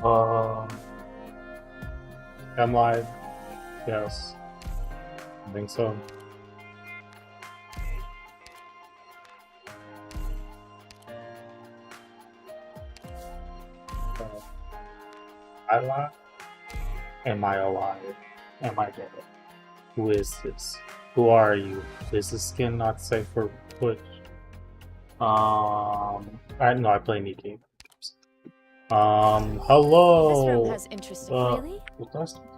Um, am live? Yes, I think so. Uh, I live? Am I alive? Am I dead? Who is this? Who are you? Is the skin not safe for Twitch? I know I play any game. This Hello. room has interesting. Really?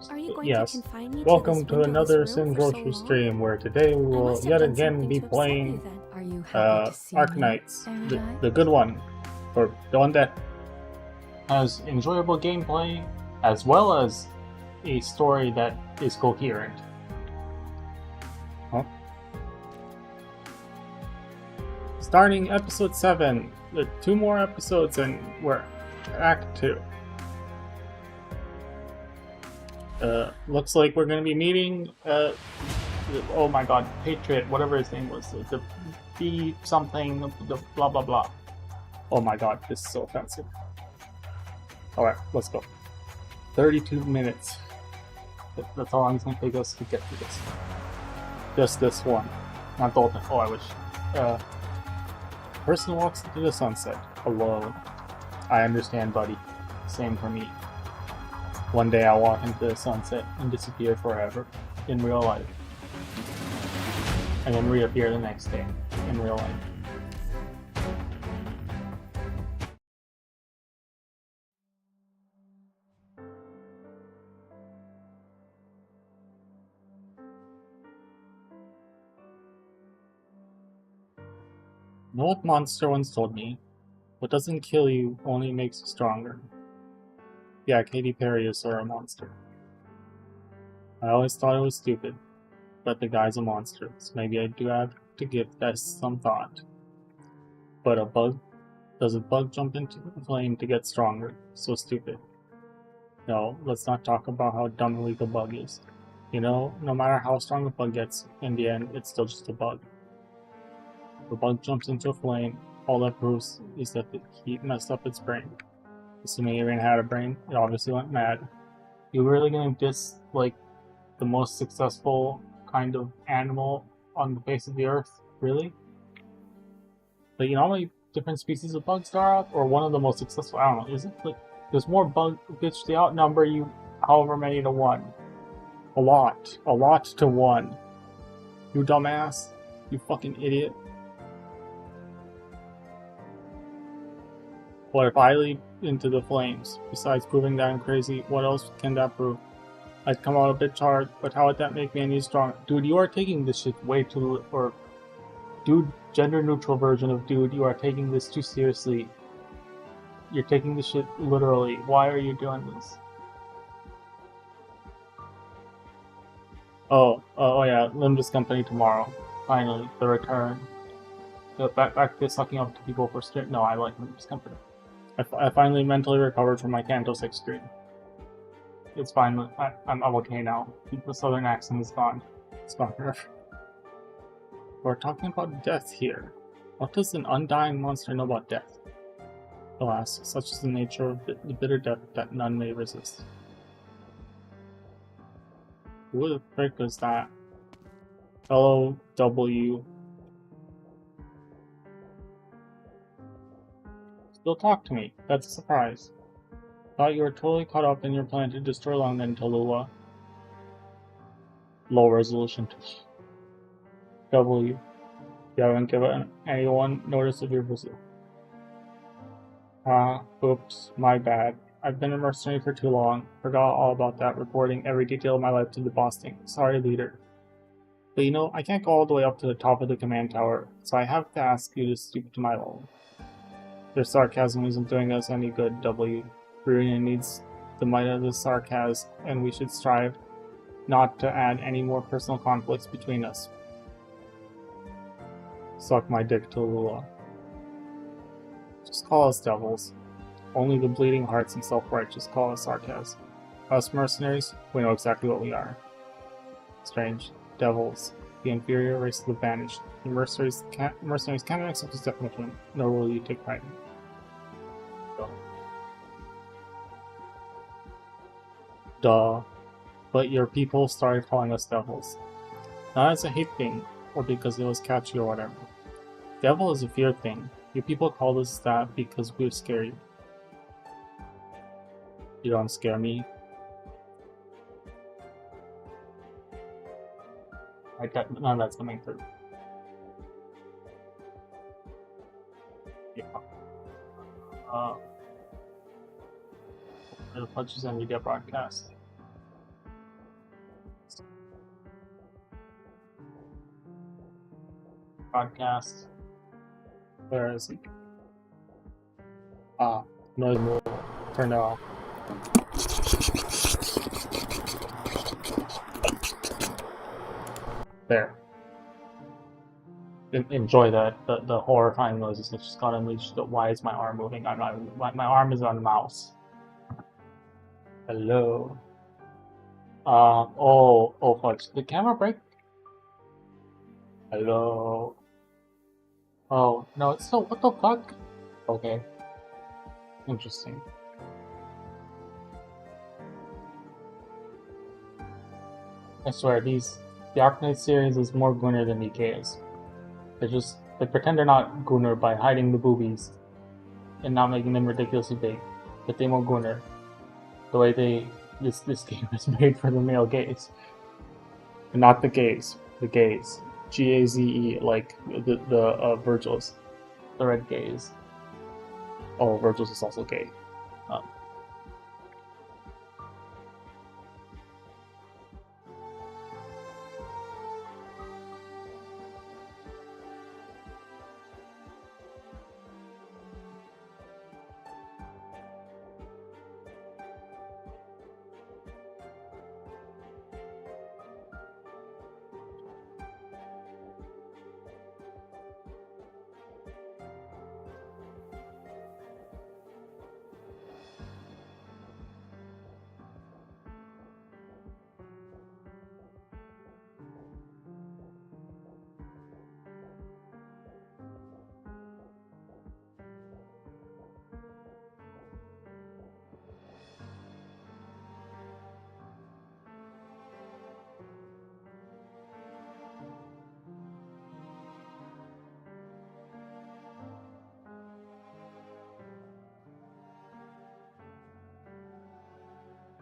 Are you going Yes. to confine me Welcome to to this another windowless Sin room for so Grocery long? stream where today we I will must have yet done again something be to upset you playing then. Are you happy to see me, Arknights, Paradigm? the good one, or the one that has enjoyable gameplay as well as a story that is coherent. Huh? Starting episode 7, with 2 more episodes and we're at Act 2. Looks like we're going to be meeting, oh my god, Patriot, whatever his name was, the B something, the blah blah blah. Oh my god, this is so offensive. Alright, let's go. 32 minutes. That's how long it's going to take us to get through this. Just this one. Not the whole thing. Oh, I wish. Person walks into the sunset, alone. I understand, buddy. Same for me. One day I'll walk into the sunset and disappear forever in real life. And then reappear the next day in real life. An old monster once told me, what doesn't kill you only makes you stronger. Yeah, Katy Perry is sort of a monster. I always thought it was stupid, but the guy's a monster, so maybe I do have to give that some thought. But does a bug jump into a flame to get stronger? So stupid. No, let's not talk about how dumb weak a bug is. You know, no matter how strong a bug gets, in the end, it's still just a bug. If a bug jumps into a flame, all that proves is that the heat messed up its brain. Assuming it even had a brain, it obviously went mad. You really gonna diss, like, the most successful kind of animal on the face of the earth? Really? Like, you know how many different species of bugs there are? Or one of the most successful? I don't know. Is it like there's more bugs which they outnumber you however many to 1? A lot. A lot to 1. You dumbass. You fucking idiot. What if I leap into the flames? Besides proving that I'm crazy, what else can that prove? I'd come out a bit charred, but how would that make me any stronger? Dude, you are taking this shit way too... Or, dude, gender-neutral version of dude, you are taking this too seriously. You're taking this shit literally. Why are you doing this? Oh yeah, Limbus company tomorrow. Finally, the return. Back to sucking up to people for stream. No, I like Limbus company. I finally mentally recovered from my Canto 6 stream. It's fine. I'm okay now. The southern accent is gone. It's gone forever. We're talking about death here. What does an undying monster know about death? Alas, such is the nature of the bitter death that none may resist. Who the frick was that? Hello, W. Still talk to me. That's a surprise. Thought you were totally caught up in your plan to destroy London, Tallulah. Low resolution. W. You haven't given anyone notice of your visit. Oops, my bad. I've been a mercenary for too long. Forgot all about that, reporting every detail of my life to the boss thing. Sorry, leader. But you know, I can't go all the way up to the top of the command tower, so I have to ask you to stoop to my level. Their sarcasm isn't doing us any good, W. Ruina needs the might of the sarcasm, and we should strive not to add any more personal conflicts between us. Suck my dick, Tallulah. Just call us devils. Only the bleeding hearts and self-righteous call us sarcasm. Us mercenaries, we know exactly what we are. Strange. Devils. The inferior race of the banished. The mercenaries cannot accept this definition, nor will you take pride in it. Go. Duh. But your people started calling us devils. Not as a hate thing, or because it was catchy or whatever. Devil is a fear thing. You people call us that because we scare you. You don't scare me. None of that's coming through. Yeah. The punches and media broadcast. Broadcast. Where is he? Noise mode. Turn it off. There. Enjoy that. The horrifying noises that just got unleashed. Why is my arm moving? I'm not. My arm is on the mouse. Hello. Oh, fudge. Did the camera break? Hello. Oh, no, it's still. What the fuck? Okay. Interesting. I swear, the Arknights series is more Gunner than DK is. They pretend they're not Gunner by hiding the boobies and not making them ridiculously big, but they more Gunner. The way this game is made for the male gaze. And not the gaze. The gaze. Gaze, like the Virgil's. The red gaze. Oh, Virgil's is also gay.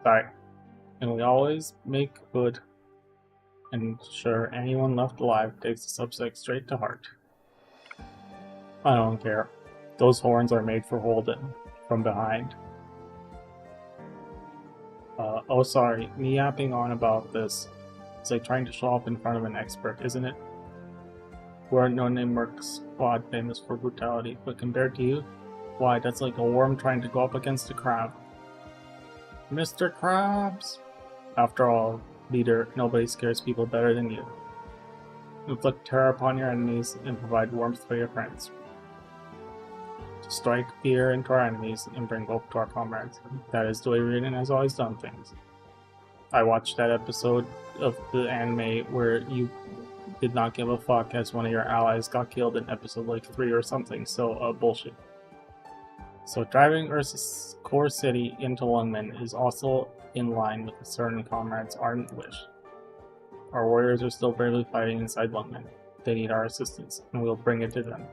Sorry. And we always make good and ensure anyone left alive takes the subject straight to heart. I don't care. Those horns are made for Holden from behind. Oh sorry, me yapping on about this. It's like trying to show up in front of an expert, isn't it? We're a no-name merc squad famous for brutality, but compared to you, why, that's like a worm trying to go up against a crab. Mr. Krabs! After all, leader, nobody scares people better than you. Inflict terror upon your enemies and provide warmth for your friends. Strike fear into our enemies and bring hope to our comrades. That is the way Raiden has always done things. I watched that episode of the anime where you did not give a fuck as one of your allies got killed in episode like 3 or something, so bullshit. So driving Ursa's core city into Lungmen is also in line with a certain comrade's ardent wish. Our warriors are still bravely fighting inside Lungmen. They need our assistance, and we'll bring it to them.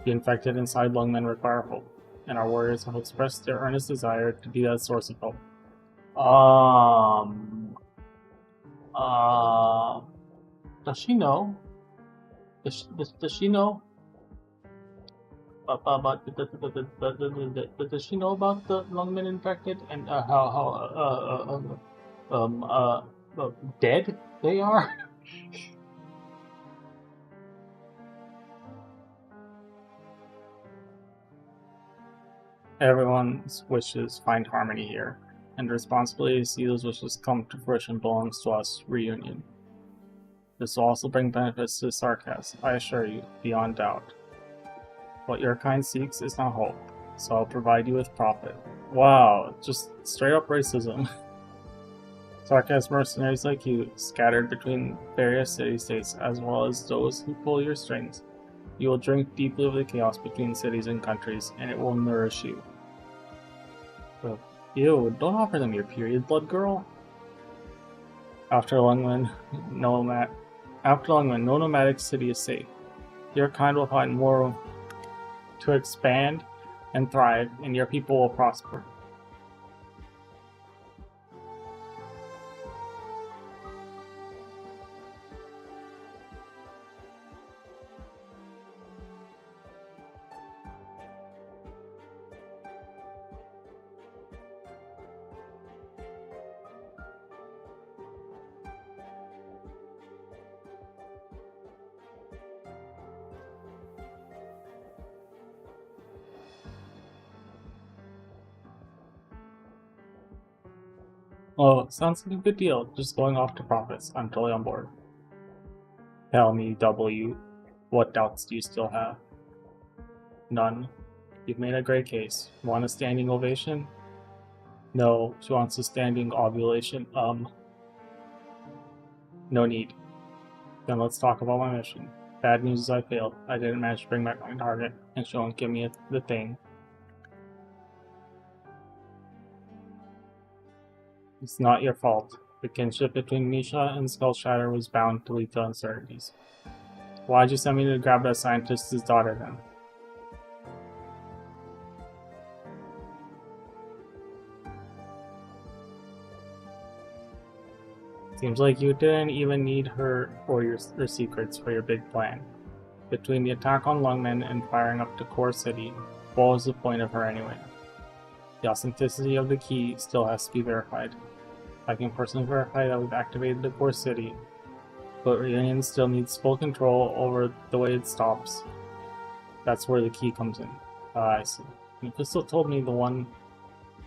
The infected inside Lungmen require hope, and our warriors have expressed their earnest desire to be that source of hope. Does she know? Does she know? Does she know about the Lungmen infected and how dead they are? Everyone's wishes find harmony here, and the responsibility to see those wishes come to fruition belongs to us, Reunion. This will also bring benefits to Sarkas, I assure you, beyond doubt. What your kind seeks is not hope, so I'll provide you with profit. Wow, just straight up racism. Sarkas mercenaries like you, scattered between various city-states, as well as those who pull your strings. You will drink deeply of the chaos between cities and countries, and it will nourish you. Ew, don't offer them your period blood, girl. After Lungman, no nomadic city is safe. Your kind will find more room to expand and thrive, and your people will prosper. Oh, sounds like a good deal. Just going off to profits. I'm totally on board. Tell me, W, what doubts do you still have? None. You've made a great case. Want a standing ovation? No, she wants a standing ovulation. No need. Then let's talk about my mission. Bad news is I failed. I didn't manage to bring back my target, and she won't give me the thing. It's not your fault. The kinship between Misha and Skullshatter was bound to lead to uncertainties. Why'd you send me to grab that scientist's daughter then? Seems like you didn't even need her or your secrets for your big plan. Between the attack on Lungmen and firing up the core city, what was the point of her anyway? The authenticity of the key still has to be verified. I can personally verify that we've activated the core city, but Reunion still needs full control over the way it stops. That's where the key comes in. I see. Mephisto told me the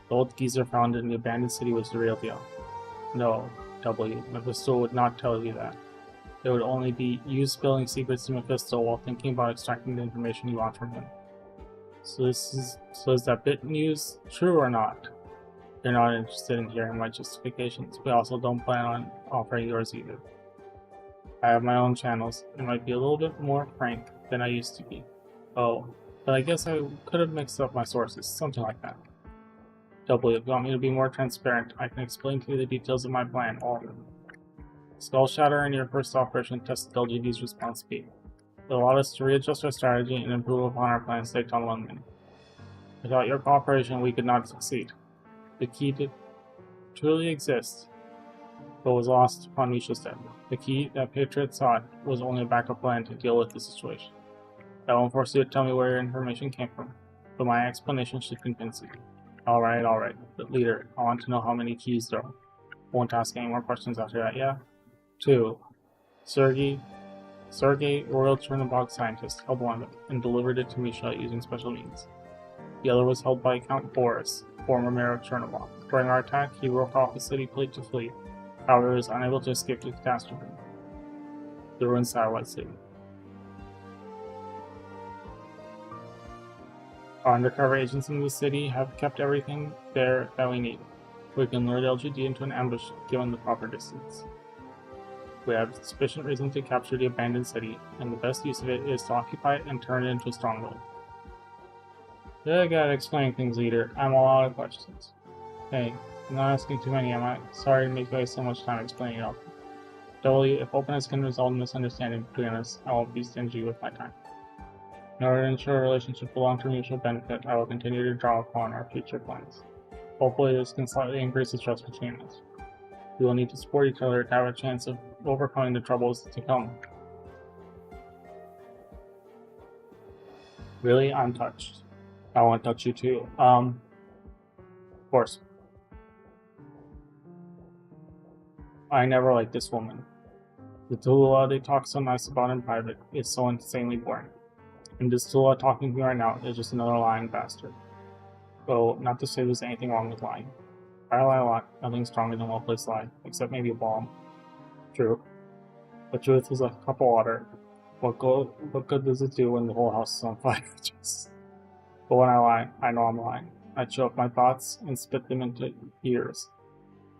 old geezer found in the abandoned city was the real deal. No, W. Mephisto would not tell you that. It would only be you spilling secrets to Mephisto while thinking about extracting the information you want from him. So is that bit news true or not? You're not interested in hearing my justifications. We also don't plan on offering yours either. I have my own channels. It might be a little bit more frank than I used to be. Oh, but I guess I could have mixed up my sources, something like that. W, if you want me to be more transparent, I can explain to you the details of my plan, all of them. Skullshatter and your first operation tested LGD's response speed. It allowed us to readjust our strategy and improve upon our plans based on Lungmen. Without your cooperation, we could not succeed. The key to truly exist, but was lost upon Misha's death. The key that Patriot sought was only a backup plan to deal with the situation. I won't force you to tell me where your information came from, but my explanation should convince you. Alright. But leader, I want to know how many keys there are. Won't ask any more questions after that, yeah? 2. Sergei, Royal Chernobog scientist, held one of them and delivered it to Misha using special means. The other was held by Count Boris, former mayor of Chernobog. During our attack, he broke off a city plate to flee. However, he was unable to escape the catastrophe. The ruined satellite city. Our undercover agents in the city have kept everything there that we need. We can lure the LGD into an ambush given the proper distance. We have sufficient reason to capture the abandoned city, and the best use of it is to occupy it and turn it into a stronghold. I gotta explain things, leader. I'm all out of questions. Hey, I'm not asking too many, am I? Sorry to make you waste so much time explaining it all. W, if openness can resolve misunderstanding between us, I won't be stingy with my time. In order to ensure a relationship of long-term mutual benefit, I will continue to draw upon our future plans. Hopefully this can slightly increase the trust between us. We will need to support each other to have a chance of overcoming the troubles to come. Really? I'm touched. I want to touch you too. Of course. I never liked this woman. The Tula they talk so nice about in private is so insanely boring. And this Tula talking to me right now is just another lying bastard. Though, not to say there's anything wrong with lying. I lie a lot, nothing stronger than well-placed lie, except maybe a bomb. True. But truth is like a cup of water. What good does it do when the whole house is on fire? But when I lie, I know I'm lying. I chew up my thoughts and spit them into ears.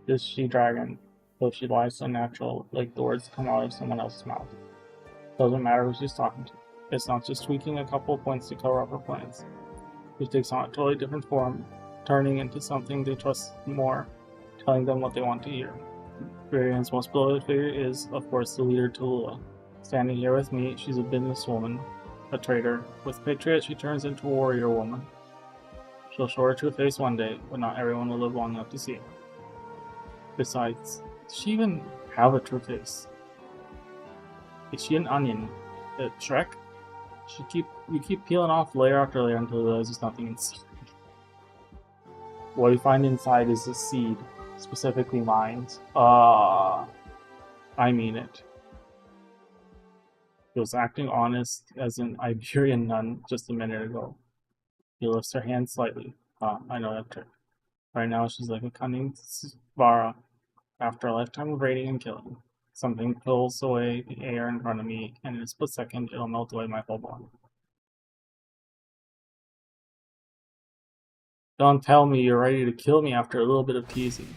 This she-dragon, though she lies so natural, like the words come out of someone else's mouth. Doesn't matter who she's talking to. It's not just tweaking a couple of points to cover up her plans. She takes on a totally different form turning into something they trust more, telling them what they want to hear. Viridian's most beloved figure is, of course, the leader Tallulah. Standing here with me, she's a businesswoman, a traitor. With Patriot, she turns into a warrior woman. She'll show her true face one day, but not everyone will live long enough to see it. Besides, does she even have a true face? Is she an onion? A Shrek? You keep peeling off layer after layer until you realize there's nothing inside. What you find inside is a seed, specifically minds. I mean it. He was acting honest as an Iberian nun just a minute ago. He lifts her hand slightly. I know that trick. Right now she's like a cunning Svara after a lifetime of raiding and killing. Something pulls away the air in front of me, and in a split second it'll melt away my whole body. Don't tell me you're ready to kill me after a little bit of teasing.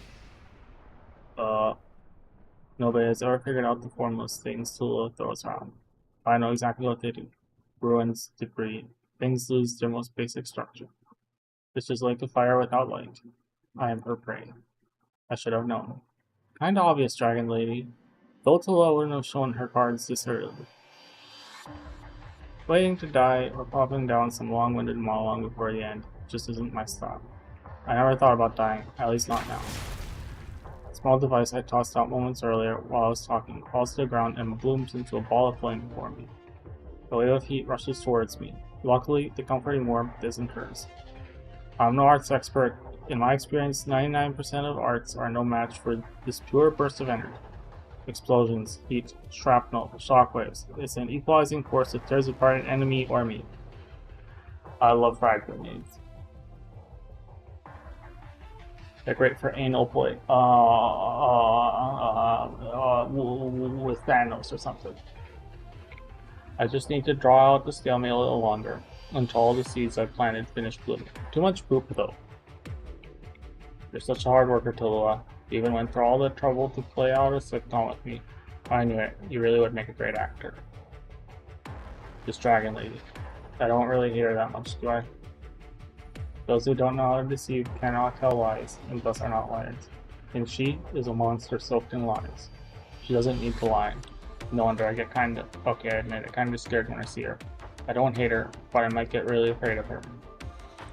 Nobody has ever figured out the formless things Tallulah throws around. I know exactly what they do. Ruins, debris, things lose their most basic structure. It's just like a fire without light. I am her prey. I should have known. Kinda obvious, Dragon Lady. Though Tallulah wouldn't have shown her cards this early. Waiting to die or popping down some long-winded monologue before the end just isn't my style. I never thought about dying, at least not now. The small device I tossed out moments earlier while I was talking falls to the ground and blooms into a ball of flame before me. The wave of heat rushes towards me. Luckily, the comforting warmth isn't hers. I'm no arts expert. In my experience, 99% of arts are no match for this pure burst of energy. Explosions, heat, shrapnel, shockwaves. It's an equalizing force that tears apart an enemy or me. I love frag grenades. They're great for anal play. With Thanos or something. I just need to draw out the stalemate a little longer, until all the seeds I've planted finish blooming. Too much poop though. You're such a hard worker, Tallulah. You even went through all the trouble to play out a sitcom with me. I knew it. You really would make a great actor. This Dragon Lady. I don't really hear that much, do I? Those who don't know how to deceive cannot tell lies, and thus are not liars. And she is a monster soaked in lies. She doesn't need to lie. No wonder I get kinda, okay, I admit it, kinda scared when I see her. I don't hate her, but I might get really afraid of her.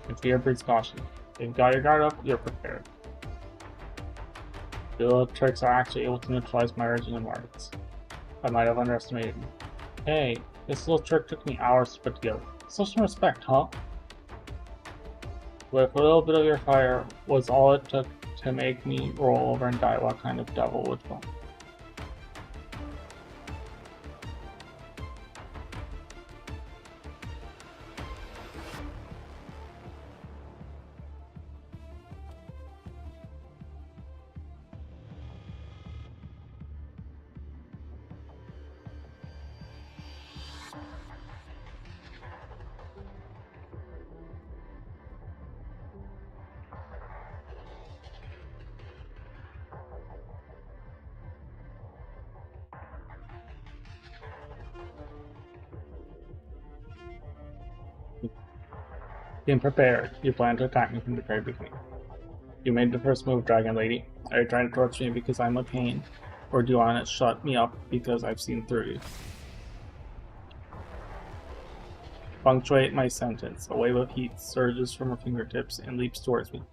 And fear breeds caution. If you've got your guard up, you're prepared. The little tricks are actually able to neutralize my original markets. I might have underestimated them. Hey, this little trick took me hours to put together. Show some respect, huh? But if a little bit of your fire was all it took to make me roll over and die, what kind of devil would fall? Being prepared, you plan to attack me from the very beginning. You made the first move, Dragon Lady. Are you trying to torture me because I'm a pain? Or do you want to shut me up because I've seen through you? Punctuate my sentence. A wave of heat surges from her fingertips and leaps towards me.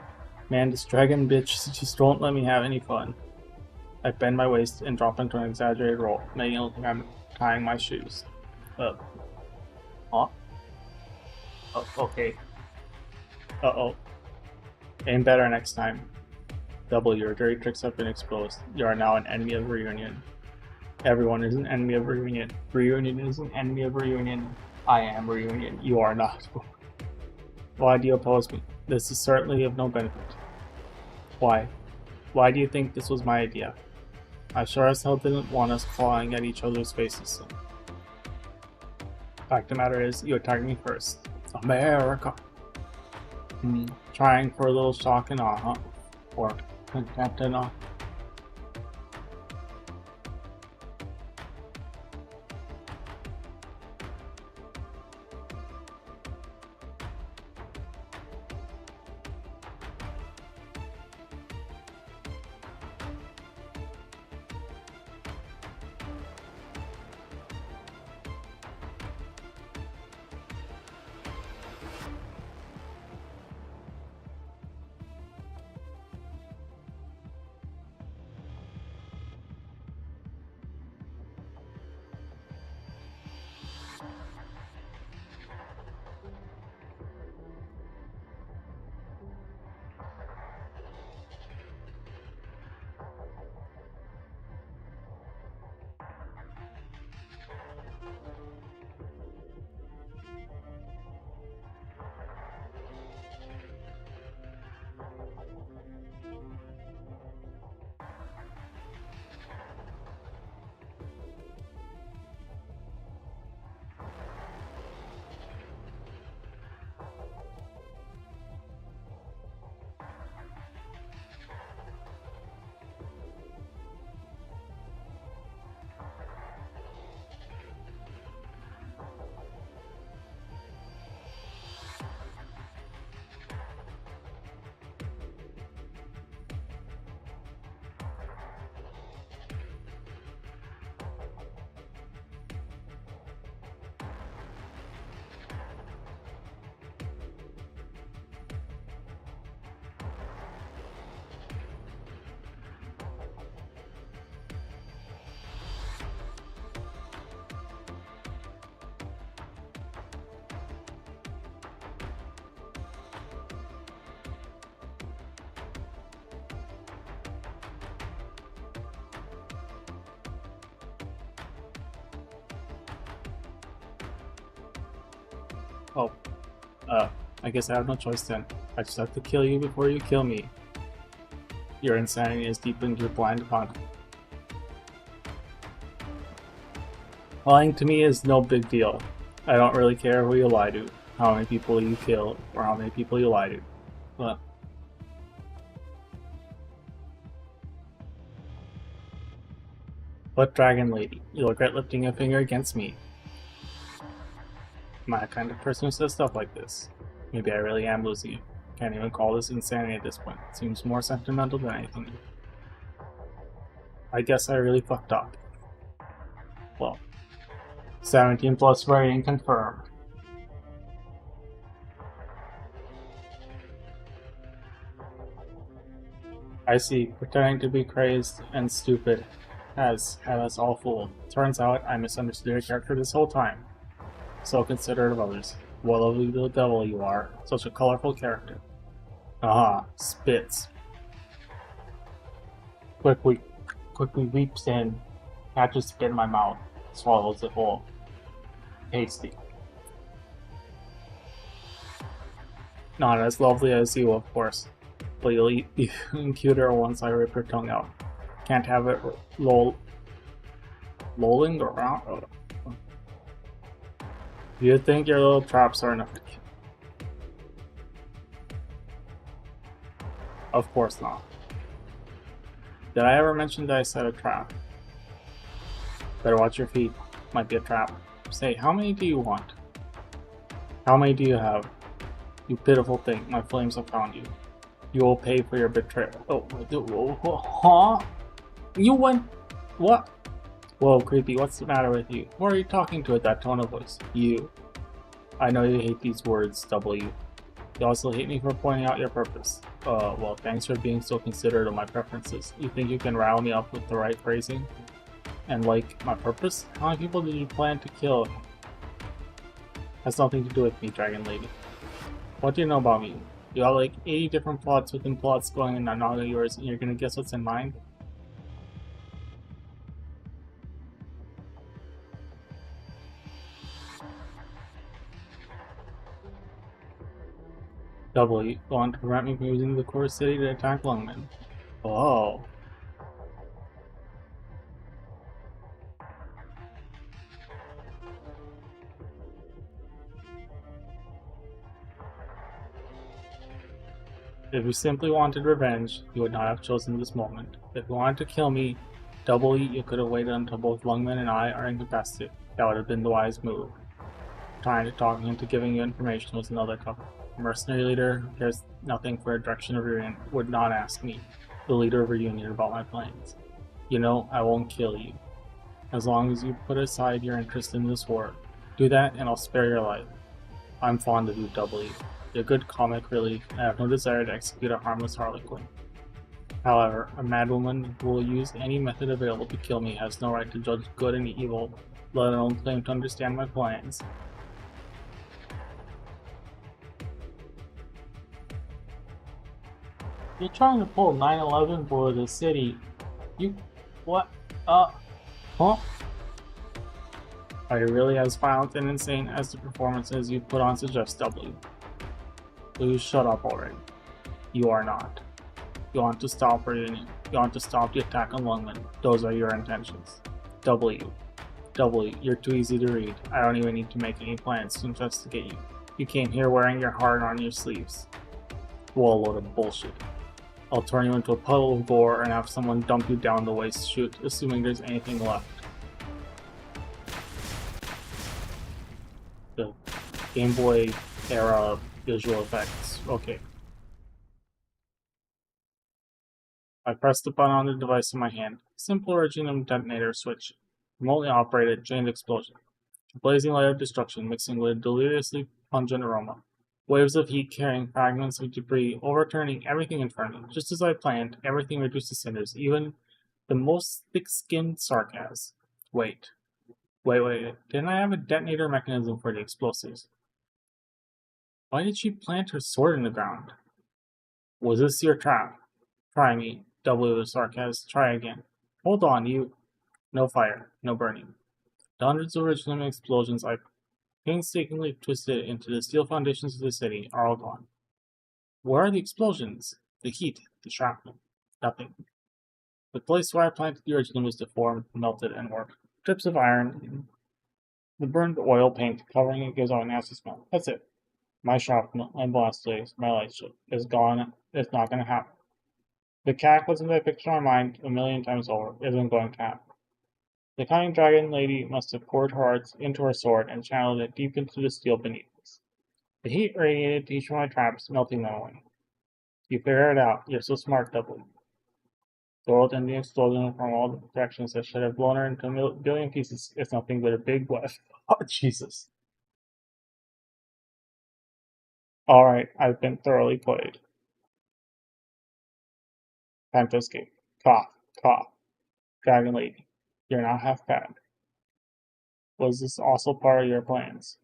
Man, this dragon bitch just won't let me have any fun. I bend my waist and drop into an exaggerated roll, making it look like I'm tying my shoes. Huh? Oh, okay. Uh-oh. Aim better next time. Double, your dirty tricks have been exposed. You are now an enemy of reunion. Everyone is an enemy of reunion. Reunion is an enemy of reunion. I am reunion. You are not. Why do you oppose me? This is certainly of no benefit. Why? Why do you think this was my idea? I sure as hell didn't want us clawing at each other's faces. Fact of the matter is, you attacked me first. America. Trying for a little shock and awe, huh? Or contempt and awe. Oh, I guess I have no choice then. I just have to kill you before you kill me. Your insanity has deepened your blind hunt. Lying to me is no big deal. I don't really care who you lie to, how many people you kill, or how many people you lie to. But Dragon Lady, you'll regret lifting a finger against me. Am I the kind of person who says stuff like this? Maybe I really am losing you. Can't even call this insanity at this point. It seems more sentimental than anything. I guess I really fucked up. Well, 17 plus rating confirmed. I see. Pretending to be crazed and stupid has us all fooled. Turns out I misunderstood your character this whole time. So considerate of others. What a lovely little devil you are. Such a colorful character. Aha, spits. Quickly leaps in, catches spit in my mouth, swallows it whole. Tasty. Not as lovely as you, of course, but you'll eat even cuter once I rip your tongue out. Can't have it lolling around. You think your little traps are enough to kill? Of course not. Did I ever mention that I set a trap? Better watch your feet. Might be a trap. Say, how many do you want? How many do you have? You pitiful thing, my flames have found you. You will pay for your betrayal. Huh? You went... What? Whoa, creepy, what's the matter with you? Who are you talking to with that tone of voice? You. I know you hate these words, W. You also hate me for pointing out your purpose. Well, thanks for being so considerate of my preferences. You think you can rile me up with the right phrasing? And like, my purpose? How many people did you plan to kill? Has nothing to do with me, Dragon Lady. What do you know about me? You got like 80 different plots within plots going and not all yours, and you're gonna guess what's in mine? W, want to prevent me from using the core city to attack Lungmen. Oh. If you simply wanted revenge, you would not have chosen this moment. If you wanted to kill me, W, you could have waited until both Lungmen and I are incapacitated. That would have been the wise move. Trying to talk me into giving you information was another cover. A mercenary leader who cares nothing for a direction of your union would not ask me, the leader of a union, about my plans. You know, I won't kill you. As long as you put aside your interest in this war. Do that and I'll spare your life. I'm fond of you, W. You're a good comic relief, and I have no desire to execute a harmless harlequin. However, a madwoman who will use any method available to kill me has no right to judge good and evil, let alone claim to understand my plans. You're trying to pull 9/11 for the city. You... what? Huh? Are you really as violent and insane as the performances you put on suggest, W? Please shut up already. You are not. You want to stop reunion. You want to stop the attack on Lungmen. Those are your intentions. W, you're too easy to read. I don't even need to make any plans to investigate you. You came here wearing your heart on your sleeves. Well, a load of bullshit. I'll turn you into a puddle of gore and have someone dump you down the waste chute, assuming there's anything left. The Game Boy era visual effects. Okay. I pressed the button on the device in my hand. Simple original detonator switch. Remotely operated, chained explosion. A blazing light of destruction mixing with a deliriously pungent aroma. Waves of heat carrying fragments of debris, overturning everything in front of me. Just as I planned, everything reduced to cinders, even the most thick-skinned sarcasm. Wait. Didn't I have a detonator mechanism for the explosives? Why did she plant her sword in the ground? Was this your trap? Try me. W with sarcasm. Try again. Hold on, you. No fire. No burning. The hundreds of original explosions I painstakingly twisted into the steel foundations of the city, are all gone. Where are the explosions? The heat, the shrapnel? Nothing. The place where I planted the original was deformed, melted, and warped. Strips of iron, the burned oil paint covering it gives out a nasty smell. That's it. My shrapnel, my blast blaze, my light shield is gone. It's not going to happen. The cataclysm that I pictured in my mind a million times over isn't going to happen. The cunning dragon lady must have poured her arts into her sword and channeled it deep into the steel beneath us. The heat radiated to each of my traps, melting them away. You figure it out. You're so smart, Double. The world ending explosion from all the directions that should have blown her into a billion pieces is nothing but a big wet. Oh, Jesus. Alright, I've been thoroughly played. Time to escape. Cough, cough. Dragon Lady, you're not half bad. Was this also part of your plans?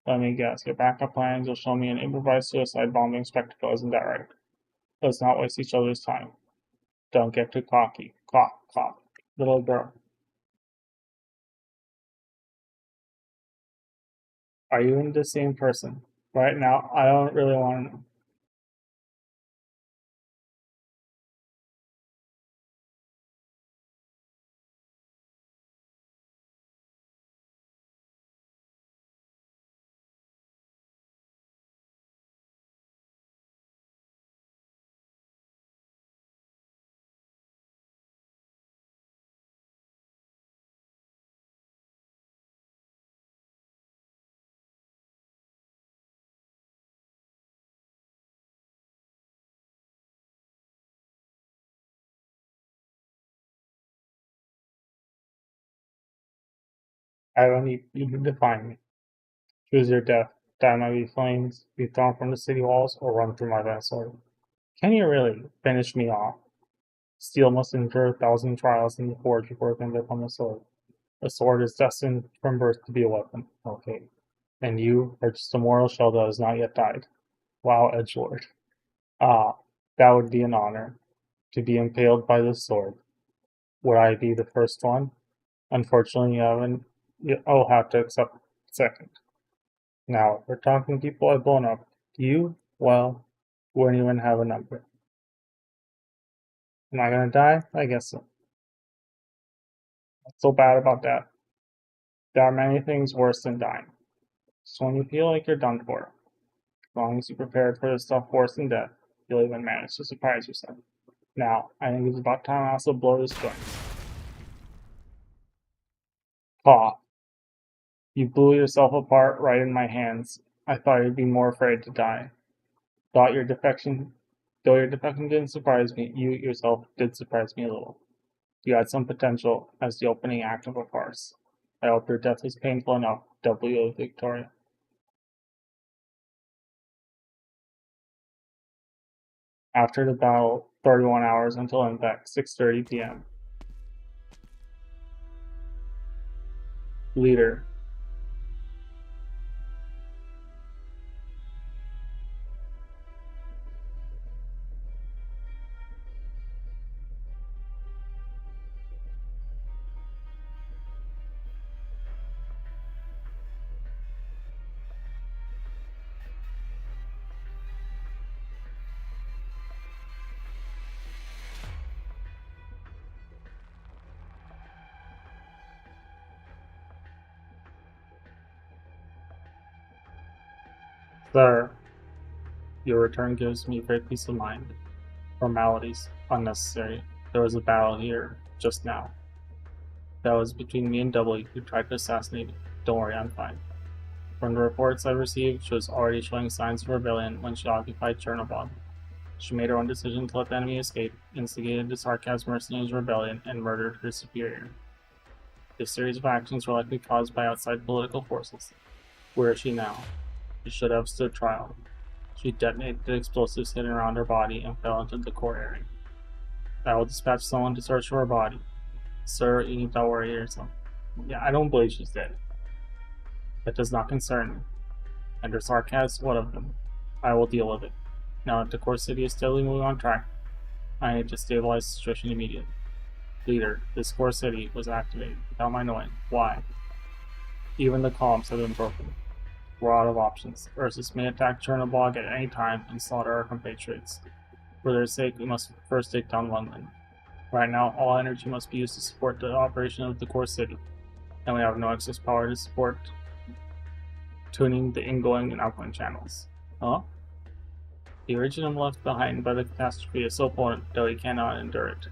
Let me guess, your backup plans will show me an improvised suicide bombing spectacle, isn't that right? Let's not waste each other's time. Don't get too cocky. Cough, cough. Little girl. Are you in the same person? Right now, I don't really want to know. I don't need you to define me. Choose your death. Die by these flames, be thrown from the city walls, or run through my vessel. Can you really finish me off? Steel must endure 1,000 trials in the forge before it can become a sword. A sword is destined from birth to be a weapon. Okay. And you are just a mortal shell that has not yet died. Wow, edgelord. Ah, that would be an honor. To be impaled by this sword. Would I be the first one? Unfortunately, you haven't. I'll have to accept second. Now, we're talking people I've blown up. You, well, wouldn't even have a number. Am I gonna die? I guess so. What's so bad about that? There are many things worse than dying. So when you feel like you're done for, as long as you prepared for the stuff worse than death, you'll even manage to surprise yourself. Now, I think it's about time I also blow this joint. Paw. You blew yourself apart right in my hands. I thought you'd be more afraid to die. Though your defection didn't surprise me, you yourself did surprise me a little. You had some potential as the opening act of a farce. I hope your death was painful enough, W. Victoria. After the battle, 31 hours until impact, 6:30 p.m. Leader. Sir, your return gives me great peace of mind. Formalities, unnecessary. There was a battle here, just now. That was between me and W, who tried to assassinate me. Don't worry, I'm fine. From the reports I received, she was already showing signs of rebellion when she occupied Chernobyl. She made her own decision to let the enemy escape, instigated the Sarkaz mercenaries' rebellion, and murdered her superior. This series of actions were likely caused by outside political forces. Where is she now? She should have stood trial. She detonated the explosives hidden around her body and fell into the core area. I will dispatch someone to search for her body. Sir, you need not worry yourself. Yeah, I don't believe she's dead. That does not concern me. And her Sarkaz, one of them. I will deal with it. Now that the core city is steadily moving on track, I need to stabilize the situation immediately. Leader, this core city was activated without my knowing. Why? Even the columns have been broken. We're out of options. Ursus may attack Chernobog at any time and slaughter our compatriots. For their sake, we must first take down London. Right now, all energy must be used to support the operation of the core city, and we have no excess power to support tuning the ingoing and outgoing channels. Huh? The originum left behind by the catastrophe is so potent that we cannot endure it.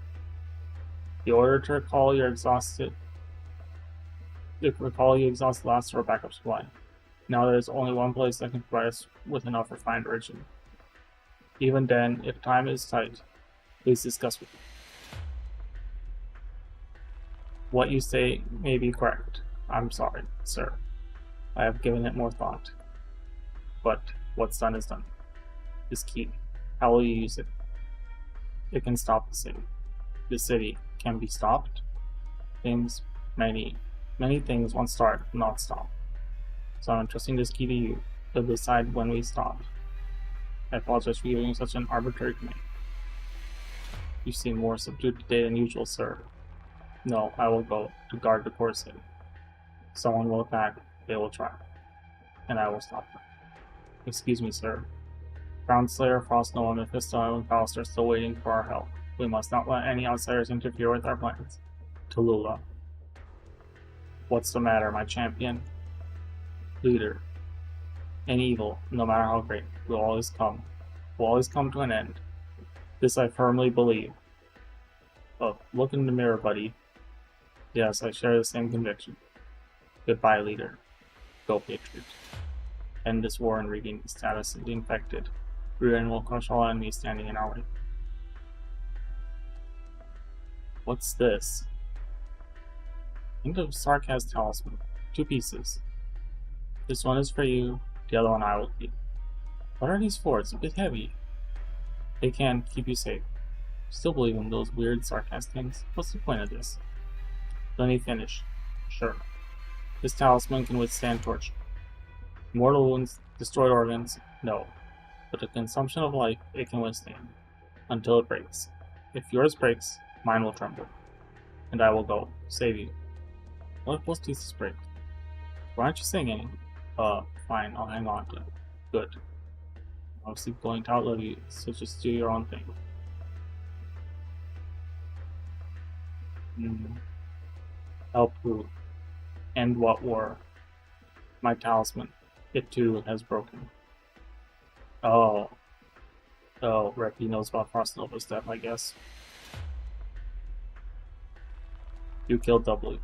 The order to recall you exhausted last of our backup supply. Now there is only one place that can provide us with enough refined origin. Even then, if time is tight, please discuss with me. What you say may be correct. I'm sorry, sir. I have given it more thought. But what's done is done. Is key. How will you use it? It can stop the city. The city can be stopped. Many things once start, not stop. So I'm entrusting this key to you to decide when we stop. I apologize for giving you such an arbitrary command. You seem more subdued today than usual, sir. No, I will go to guard the core city. Someone will attack, they will try, and I will stop them. Excuse me, sir. Ground Slayer, Frostnoa, Mephisto, and Faust are still waiting for our help. We must not let any outsiders interfere with our plans. Tallulah. What's the matter, my champion? Leader. Any evil, no matter how great, will always come to an end. This I firmly believe. Oh, look in the mirror, buddy. Yes, I share the same conviction. Goodbye, leader. Go, patriot. End this war and regain the status of the infected. Ruin will crush all enemies standing in our way. What's this? Think of Sarkaz Talisman. 2 pieces. This one is for you, the other one I will keep. What are these for? It's a bit heavy. They can keep you safe. Still believe in those weird Sarkaz things? What's the point of this? Let me finish. Sure. This talisman can withstand torture. Mortal wounds, destroyed organs, no. But the consumption of life it can withstand. Until it breaks. If yours breaks, mine will tremble. And I will go, save you. What if both pieces break? Why aren't you saying anything? Fine, I'll hang on to it. Good. Obviously going to outlive you, so just do your own thing. Help who? End what war? My talisman. It too has broken. Oh, Reppy knows about Frostnova's death, I guess. You killed W.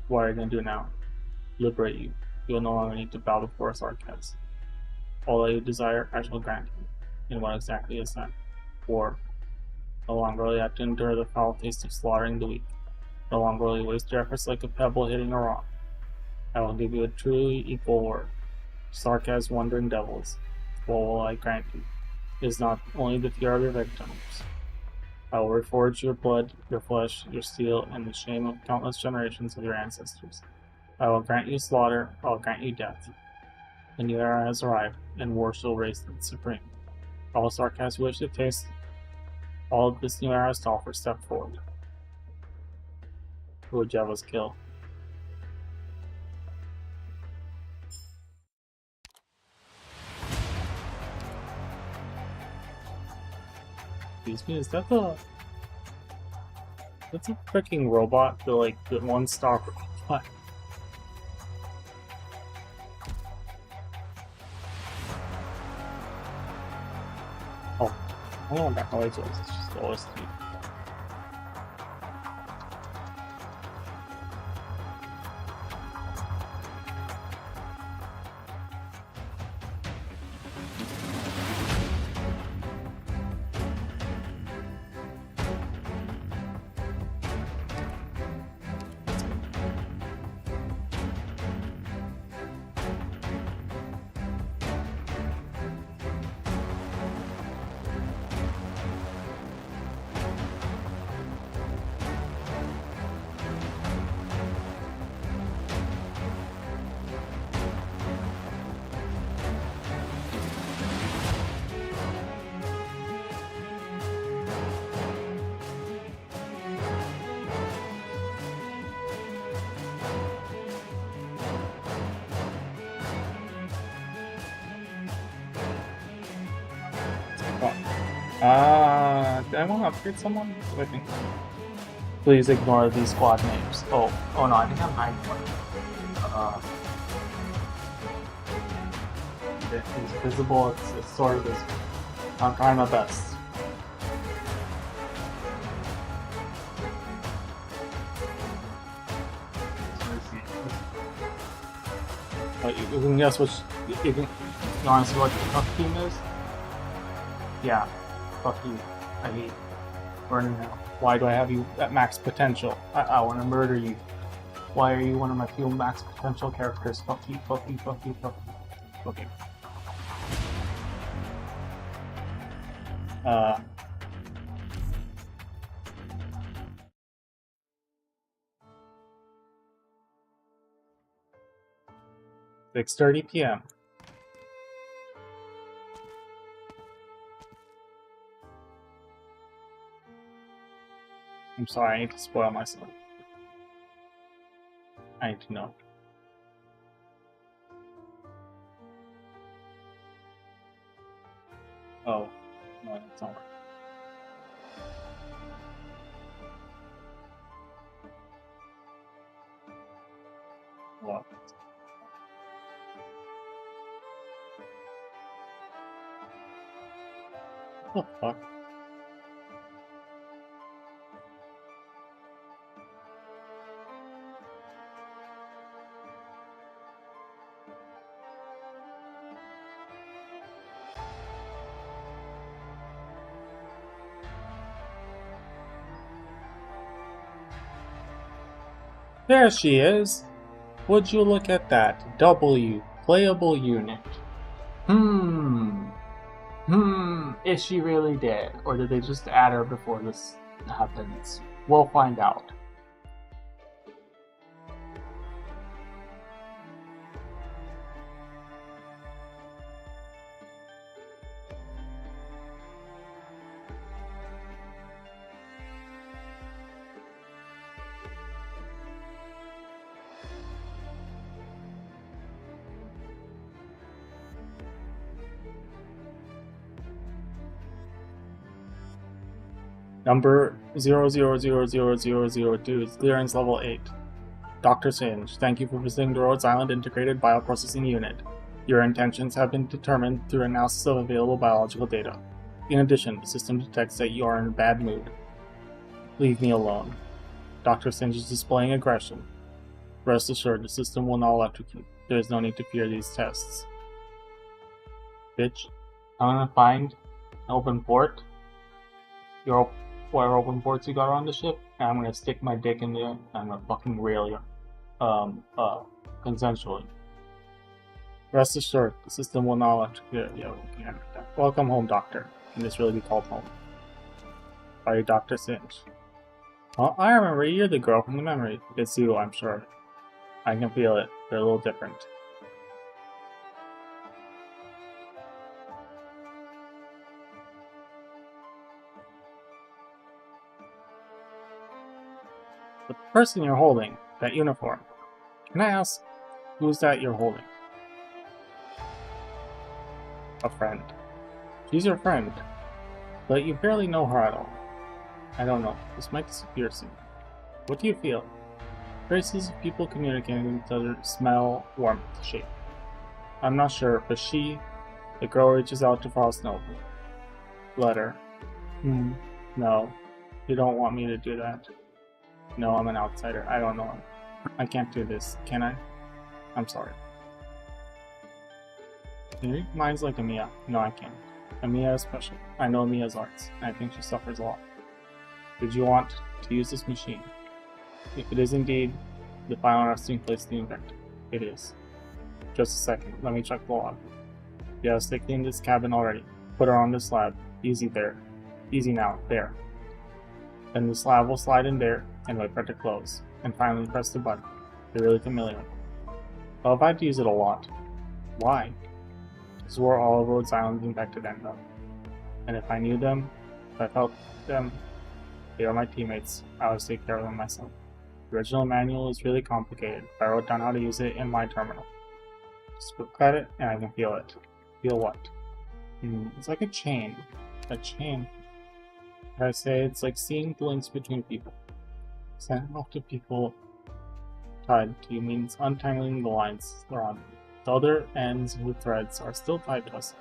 What are you gonna do now? Liberate you. You will no longer need to bow before Sarkaz. All that you desire, I shall grant you. And what exactly is that? War. No longer will you have to endure the foul taste of slaughtering the weak. No longer will you waste your efforts like a pebble hitting a rock. I will give you a truly equal war. Sarkaz wandering devils. What will I grant you? It is not only the fear of your victims. I will reforge your blood, your flesh, your steel, and the shame of countless generations of your ancestors. I will grant you slaughter, I will grant you death. The new era has arrived, and war shall raise its supreme. All Sarkaz who wish to taste all of this new era has to offer, step forward. Who would Java's kill? Excuse me, is that the... That's a freaking robot, the one-star robot. Oh, I don't know that noise was, it's just OST. Did I want to upgrade someone? I think. Please ignore these squad names. Oh no, I think I'm hiding one. It's visible, it's sort of visible. I'm trying my best. You can guess which. You want to see what the tough team is? Yeah, fuck you. I hate burning hell. Why do I have you at max potential? I want to murder you. Why are you one of my few max potential characters? Fuck you, fuck you, fuck you, fuck you. Okay. "6:30 p.m. I'm sorry, I need to spoil myself. I need to know. Oh, no, that's not right. What? What the fuck? There she is! Would you look at that? W, playable unit. Is she really dead? Or did they just add her before this happens? We'll find out. Number 000002 is clearance level 8. Dr. Singe, thank you for visiting the Rhodes Island Integrated Bioprocessing Unit. Your intentions have been determined through analysis of available biological data. In addition, the system detects that you are in a bad mood. Leave me alone. Dr. Singe is displaying aggression. Rest assured, the system will not electrocute. There is no need to fear these tests. Bitch, I'm gonna find an open port. Whatever open ports you got on the ship, and I'm gonna stick my dick in there and I'm gonna fucking rail you. Consensually. Rest assured, the system will not electrocute. Yeah, we can that. Welcome home, Doctor. Can this really be called home? Are you Dr. Singe? Oh, I remember you're the girl from the memory. It's you, I'm sure. I can feel it. They're a little different. The person you're holding, that uniform. Can I ask, who's that you're holding? A friend. She's your friend, but you barely know her at all. I don't know, this might disappear soon. What do you feel? Traces of people communicating with each other, smell, warmth, shape. I'm not sure, but the girl reaches out to Frost Nova. Letter. No, you don't want me to do that. No, I'm an outsider. I don't know. I can't do this, can I? I'm sorry. Can you read minds like Amiya? No, I can't. Amiya is special. I know Amiya's arts, and I think she suffers a lot. Did you want to use this machine? If it is indeed the final resting place of the infected, it is. Just a second, let me check the log. Yes, they cleaned this cabin already. Put her on this slab. Easy there. Easy now, there. Then the slab will slide in there, and wait for it to close. And finally press the button. You're really familiar. Well, I've had to use it a lot. Why? This is where all of Rhodes Island's infected end up. And if I knew them, if I felt them, they are my teammates. I would take care of them myself. The original manual is really complicated, but I wrote down how to use it in my terminal. Just look at it, and I can feel it. Feel what? It's like a chain. a chain. I say it's like seeing the links between people. Sending off to people tied to you means untangling the lines they're on. The other ends of the threads are still tied to us,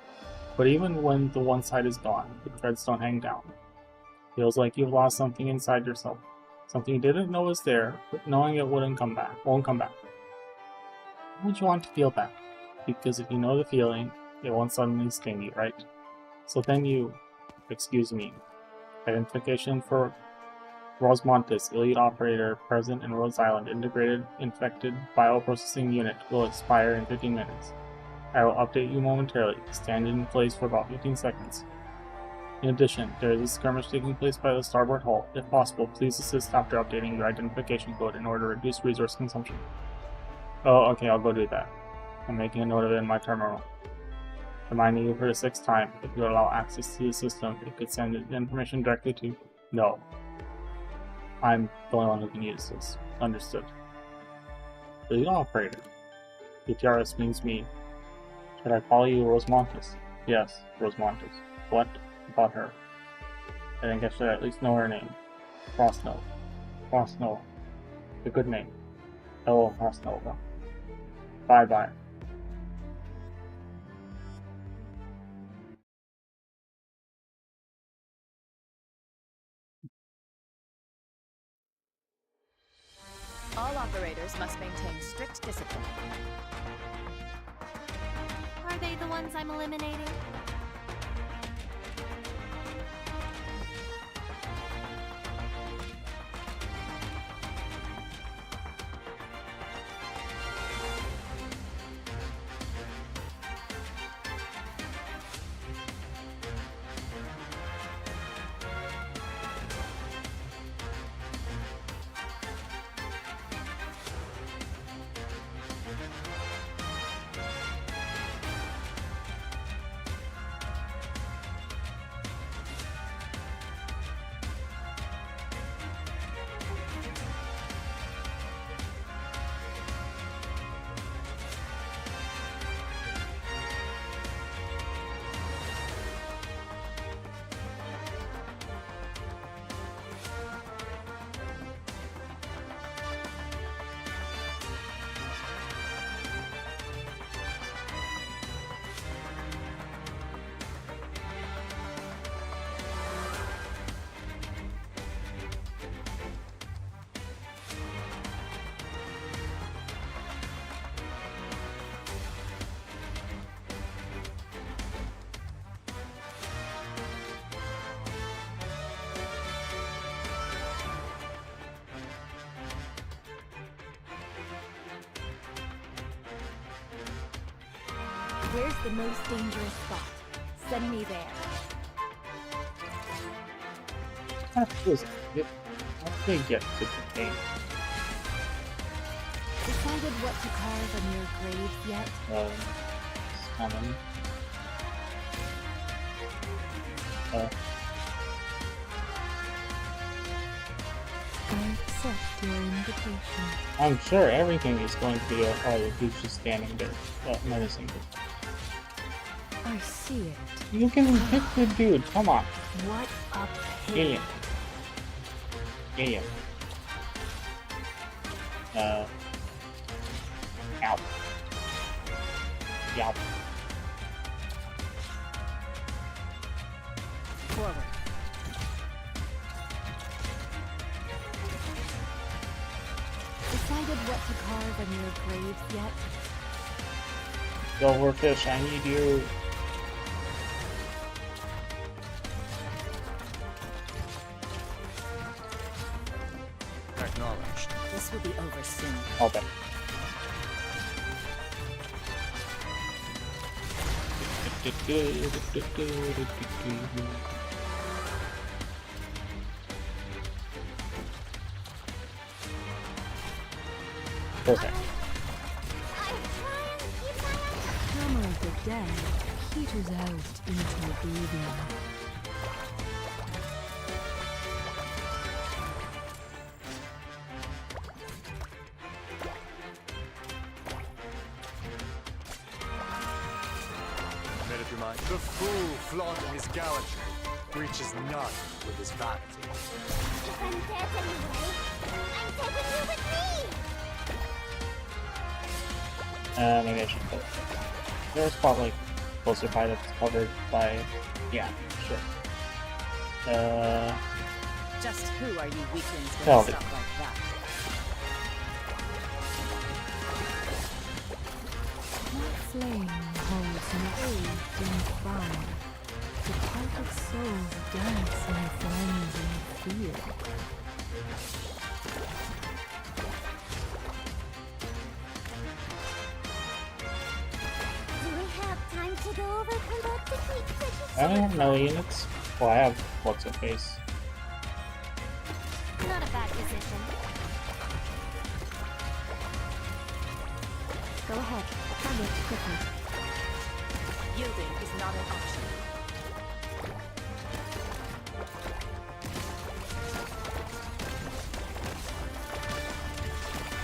but even when the one side is gone, the threads don't hang down. Feels like you've lost something inside yourself. Something you didn't know was there, but knowing it won't come back. Why would you want to feel that? Because if you know the feeling, it won't suddenly sting you, right? So then you, excuse me, identification for Rosmontis, elite operator, present in Rhode Island, integrated infected bioprocessing unit, will expire in 15 minutes. I will update you momentarily. Stand in place for about 15 seconds. In addition, there is a skirmish taking place by the starboard hull. If possible, please assist after updating your identification code in order to reduce resource consumption. Oh, okay, I'll go do that. I'm making a note of it in my terminal. Reminding you for the 6th time, if you allow access to the system, it could send the information directly to... No. I'm the only one who can use this. Understood. Lead operator. PTRS means me. Should I call you Rosmontis? Yes, Rosmontis. What about her? I think I should at least know her name. Frostnova. Frostnova. A good name. Hello, Frostnova. Bye-bye. All operators must maintain strict discipline. Are they the ones I'm eliminating? Where's the most dangerous spot? Send me there. That was it. How did they get to the game? Decided what to carve on your grave yet? Summon. I accept your invitation. I'm sure everything is going to be alright if he's just standing there, menacing her. I see it. You can hit the dude, come on. What a pain. Alien. Alien. Ow. Yow. Forward. Decided what to carve on your graves yet? Silverfish, I need you. Acknowledged. This will be over soon. Okay. Perfect. Hammer of the dead peters out into oblivion. Made up your mind. The fool flaunting his gallantry. breaches none with his vanity. If I'm dead anyway, I'm taking you with me! Maybe I should put. There's probably closer by that's covered by. Yeah, sure. Just who are you weaklings with Oh, stuff like that? My flame holds an age in fire. Departed souls dance in frenzy of fear. Do we have time to go over combat techniques? I don't have melee units. Well, I have what's her face. Not a bad position. Go ahead, target quickly. Yielding is not an option.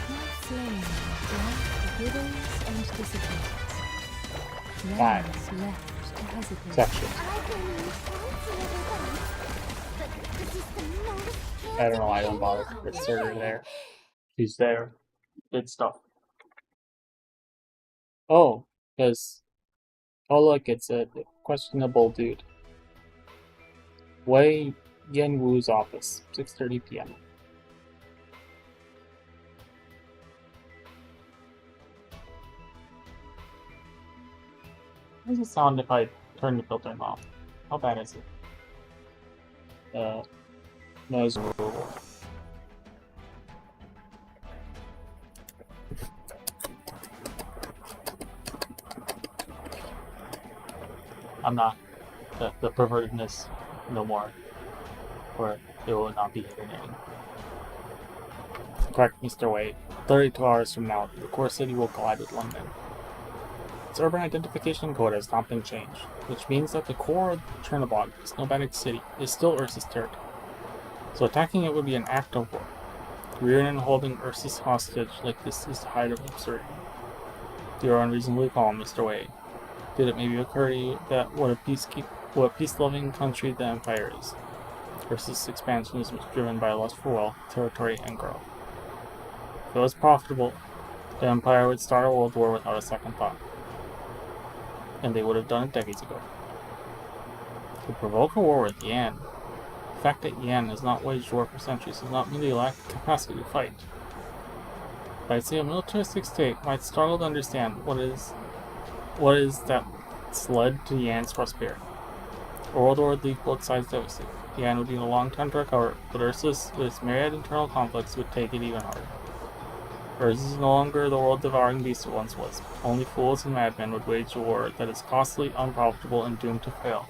My flame black withers and dissipates. Fine. Lands left to hesitate. Section. I've been fancy everybody, but this is the most I don't know why I don't bother to insert her there. She's there. Good stuff. Oh, because. Oh, look, it's a questionable dude. Wei Yanwu's office, 6:30 p.m. How does it sound if I turn the filter off? How bad is it? Noise removal. I'm not the pervertedness no more, or it will not be hidden anymore. Correct, Mr. Wade. 32 hours from now, the core city will collide with London. Its urban identification code has not been changed, which means that the core of Chernobog, the Snowbank City, is still Ursa's territory. So attacking it would be an act of war. Rearing and holding Ursus hostage like this is the height of absurdity. You are unreasonably calm, Mr. Wade. Did it maybe occur to you that what a peace-loving country the Empire is? Ursus' expansion is driven by lust for wealth, territory, and growth. If it was profitable, the Empire would start a world war without a second thought. And they would have done it decades ago. To provoke a war with Yan, the fact that Yan has not waged war for centuries does not mean they lack the capacity to fight. But I'd say a militaristic state might struggle to understand what is that's led to Yan's prosperity. A world war would leave both sides devastated. Yan would need a long time to recover, but Ursus, with its myriad internal conflicts, would take it even harder. Ursus is no longer the world-devouring beast it once was. Only fools and madmen would wage a war that is costly, unprofitable, and doomed to fail.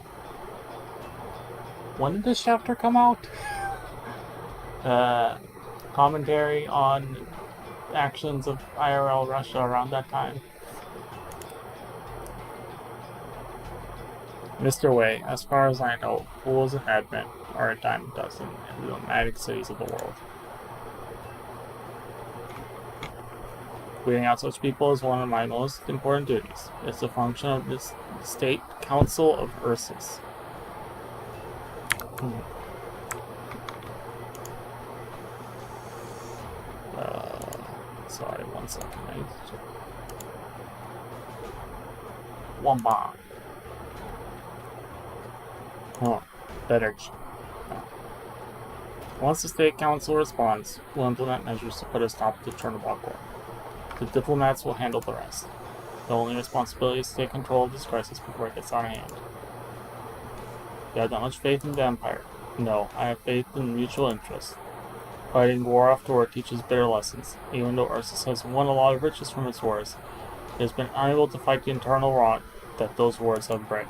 When did this chapter come out? Commentary on actions of IRL Russia around that time. Mr. Wei, as far as I know, fools and madmen are a dime a dozen in the nomadic cities of the world. Weeding out such people is one of my most important duties. It's a function of this State Council of Ursus. Sorry, 1 second. I need to check. One bomb. Huh. Better. Once the State Council responds, we'll implement measures to put a stop to Chernobog War. The diplomats will handle the rest. The only responsibility is to take control of this crisis before it gets out of hand. You have that much faith in the Empire? No, I have faith in mutual interest. Fighting war after war teaches bitter lessons. Even though Ursus has won a lot of riches from its wars, it has been unable to fight the internal rot that those wars have bred.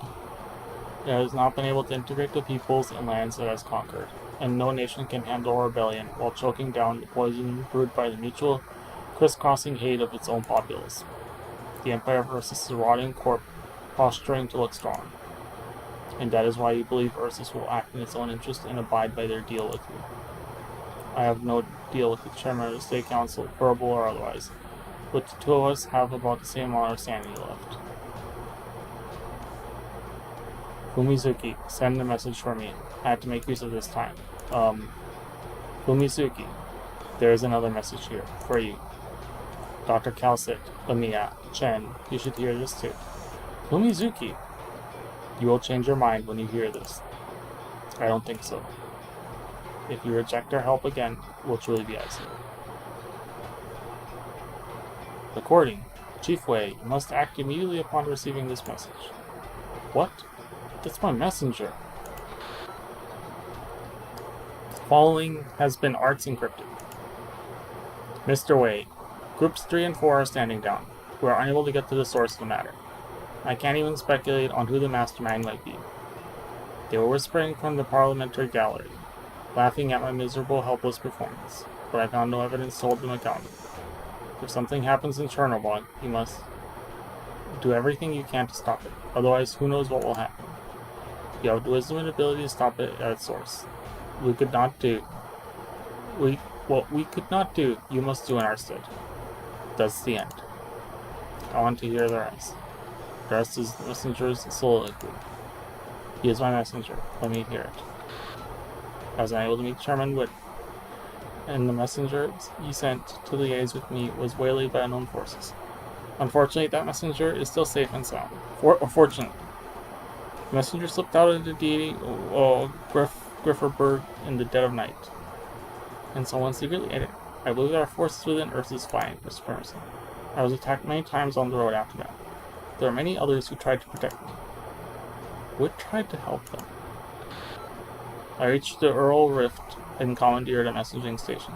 It has not been able to integrate the peoples and lands it has conquered, and no nation can handle rebellion while choking down the poison brewed by the mutual crisscrossing hate of its own populace. The Empire of Ursus is a rotting corpse, posturing to look strong. And that is why you believe Ursus will act in its own interest and abide by their deal with you. I have no deal with the chairman of the State Council, verbal or otherwise, but the two of us have about the same amount of sanity left. Fumizuki, send a message for me. I had to make use of this time. Fumizuki, there is another message here for you. Dr. Calcit, Amiya, Chen, you should hear this too. Fumizuki, you will change your mind when you hear this. I don't think so. If you reject our help again, we'll truly be isolated. According, Chief Wei, you must act immediately upon receiving this message. What? That's my messenger. Following has been arts encrypted. Mr. Wei, Groups 3 and 4 are standing down. We are unable to get to the source of the matter. I can't even speculate on who the mastermind might be. They were whispering from the parliamentary gallery, laughing at my miserable, helpless performance, but I found no evidence to hold them accountable. If something happens in Chernobyl, you must do everything you can to stop it. Otherwise, who knows what will happen. You have the wisdom and ability to stop it at its source. What we could not do, you must do in our stead. That's the end. I want to hear the rest. The rest is the messenger's soliloquy. He is my messenger. Let me hear it. I was unable to meet Chairman Wood, and the messenger he sent to liaise with me was waylaid by unknown forces. Unfortunately, that messenger is still safe and sound. Fortunately. The messenger slipped out of the deity Grifferberg in the dead of night, and someone secretly ate it. I believe there are forces within Earth's defiant supremacy. I was attacked many times on the road after that. There are many others who tried to protect me. Wood tried to help them. I reached the Earl Rift and commandeered a messaging station.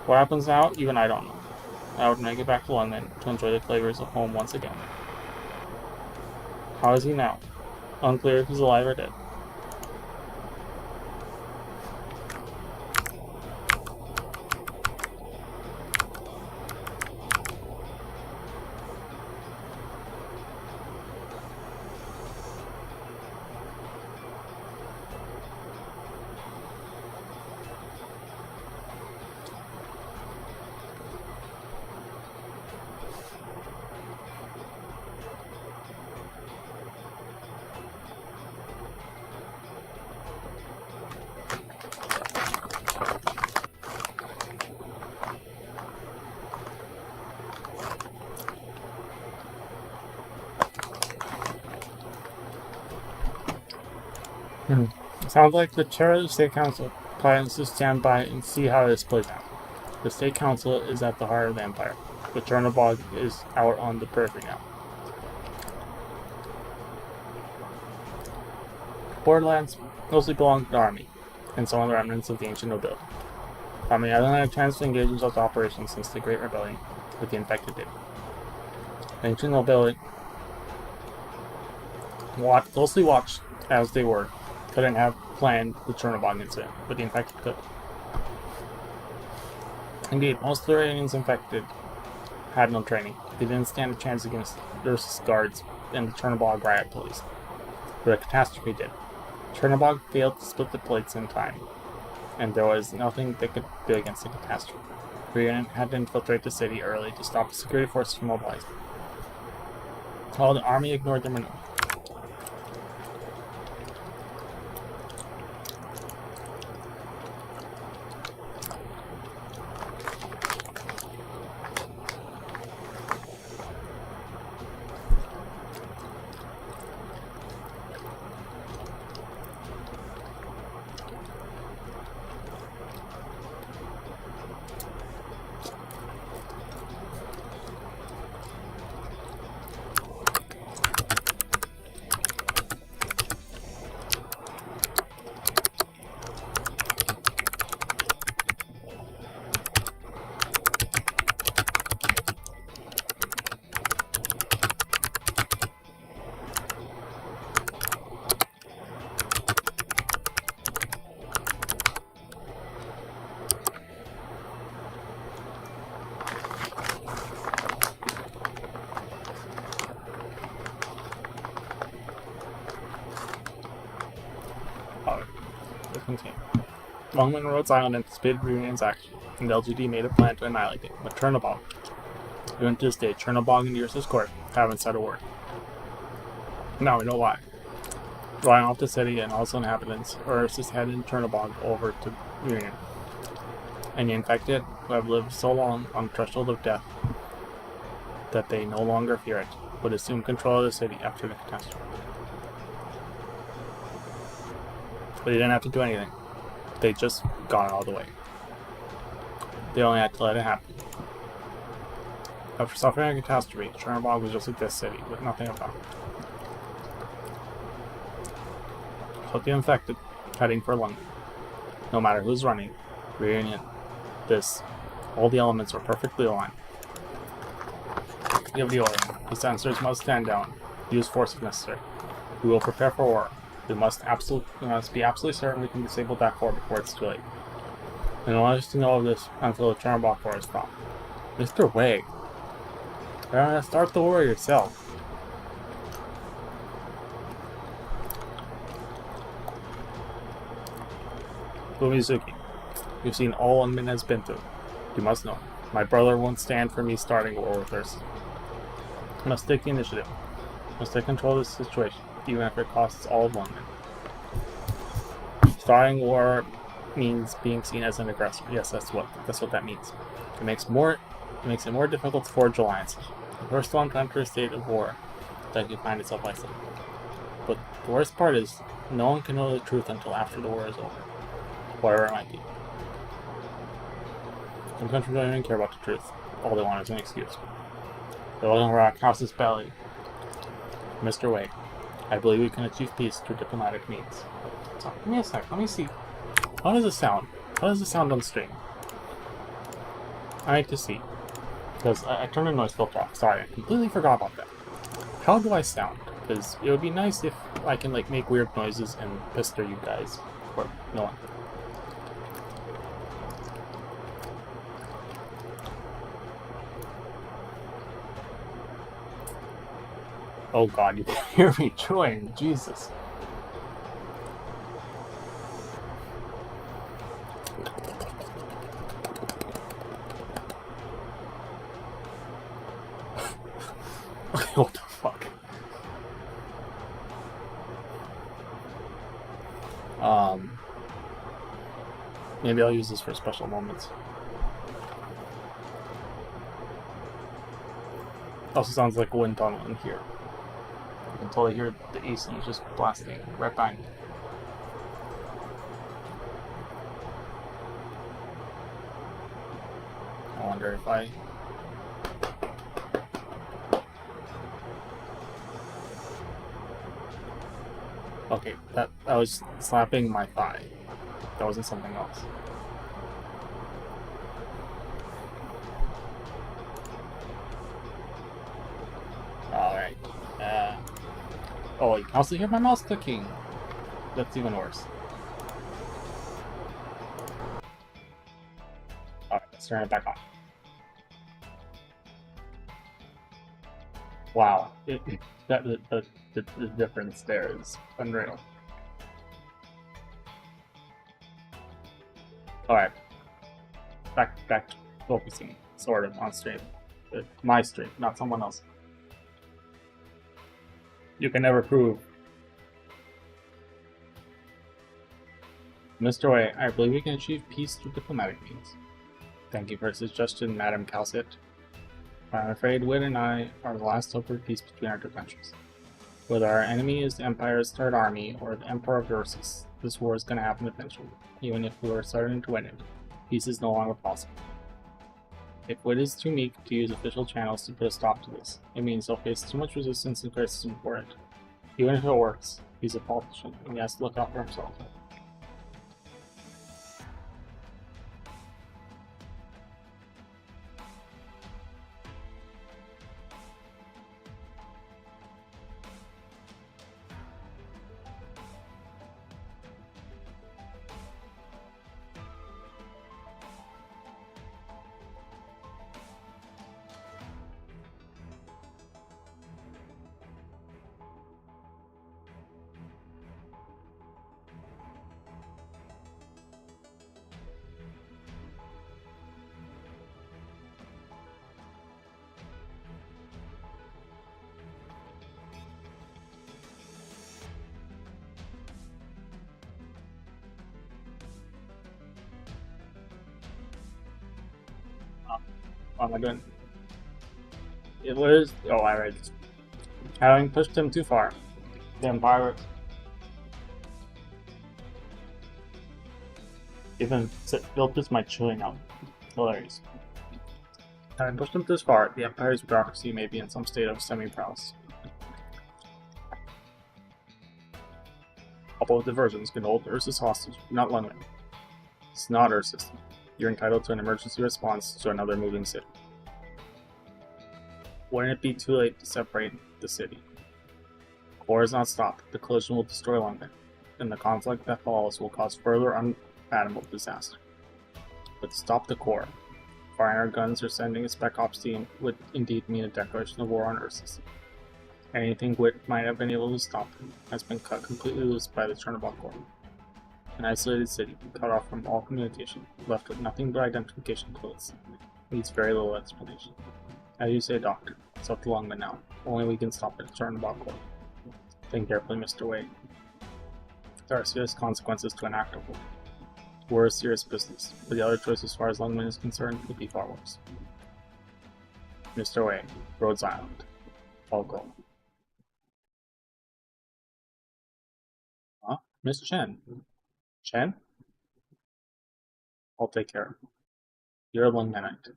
What happens now, even I don't know. I would make it back to London to enjoy the flavors of home once again. How is he now? Unclear if he's alive or dead. Sounds like the chair of the State Council plans to stand by and see how this plays out. The State Council is at the heart of the Empire, but Chernobyl is out on the periphery now. Borderlands mostly belong to the army, and some of the remnants of the ancient nobility. I mean, I don't have a chance to engage in such operations since the Great Rebellion with the infected did. The ancient nobility, closely watched as they were, couldn't have planned the Chernobyl incident, but the infected could. Indeed, most of the aliens infected had no training. They didn't stand a chance against Ursus guards and the Chernobyl riot police. But a catastrophe did. Chernobyl failed to split the plates in time, and there was nothing they could do against the catastrophe. Brian had to infiltrate the city early to stop the security forces from mobilizing. While the army ignored their maneuver. Longman Rhodes Island anticipated Reunion's action, and the LGD made a plan to annihilate it, but Chernobyl. Even to this day, Chernobyl and Ursus Court haven't said a word. Now we know why. drawing off the city and all its inhabitants, urges his head in Chernobog over to Union. And the infected, who have lived so long on the threshold of death that they no longer fear it, would assume control of the city after the catastrophe. But they didn't have to do anything. They just got out of the way. They only had to let it happen. After suffering a catastrophe, Chernobog was just like this city, with nothing about it. But the infected, heading for London. No matter who's running, Reunion, this, all the elements are perfectly aligned. Give the order. The sensors must stand down. Use force if necessary. We will prepare for war. We must be absolutely certain we can disable that core before it's too late. I don't want us to know of this until the Chernobog core is stopped. Mr. Wei, start the war yourself. Fumizuki, you've seen all Unmin has been through. You must know. My brother won't stand for me starting a war with us. I must take the initiative. I must take control of this situation, even if it costs all of London. Starting war means being seen as an aggressor. Yes, that's what that means. It makes it more difficult to forge alliances. The first one to enter a state of war that can find itself isolated. But the worst part is, no one can know the truth until after the war is over. Whatever it might be. Some countries don't even care about the truth. All they want is an excuse. They're looking for our house's belly. Mr. Wei, I believe we can achieve peace through diplomatic means. So, give me a sec, let me see. How does it sound? How does it sound on stream? I need to see. Because I turned the noise filter off. Sorry, I completely forgot about that. How do I sound? Because it would be nice if I can like make weird noises and pester you guys. Or no one. Oh god, you can hear me chewing. Jesus. Okay, what the fuck? Maybe I'll use this for special moments. Also sounds like a wind tunnel in here. You can totally hear the AC just blasting right behind me. I wonder if I... Okay, I was slapping my thigh. That wasn't something else. Alright. Oh, you can also hear my mouse clicking. That's even worse. Alright, let's turn it back on. Wow. The difference there is unreal. Alright. Back to focusing, sort of, on stream. My stream, not someone else. You can never prove. Mr. Wei, I believe we can achieve peace through diplomatic means. Thank you for your suggestion, Madam Calcit. I'm afraid Wit and I are the last hope for peace between our two countries. Whether our enemy is the Empire's Third Army or the Emperor of Ursus, this war is going to happen eventually. Even if we were starting to win it, peace is no longer possible. If Wit is too meek to use official channels to put a stop to this, it means he'll face too much resistance and criticism for it. Even if it works, he's a politician and he has to look out for himself. What am I doing? It was. Oh, I read this. Having pushed him too far, the Empire even built this my chilling out. Hilarious. Having pushed him this far, the Empire's bureaucracy may be in some state of semi-paralysis. All both diversions can hold Ursus hostage, not London. It's not our system. You're entitled to an emergency response to another moving city. Wouldn't it be too late to separate the city? War is not stopped. The collision will destroy London, and the conflict that follows will cause further unfathomable disaster. But to stop the core, firing our guns or sending a spec ops team would indeed mean a declaration of war on Ursus. Anything Wit might have been able to stop has been cut completely loose by the Chernobog Corps. An isolated city, cut off from all communication, left with nothing but identification codes, needs very little explanation. As you say, Doctor, it's up to Longman now. Only we can stop the Chernobog Corps. Think carefully, Mr. Wade. There are serious consequences to an act of war. War is serious business, but the other choice as far as Longman is concerned would be far worse. Mr. Wade, Rhodes Island. I'll go. Huh? Miss Chen? Chen? I'll take care of it. You're a Longmanite.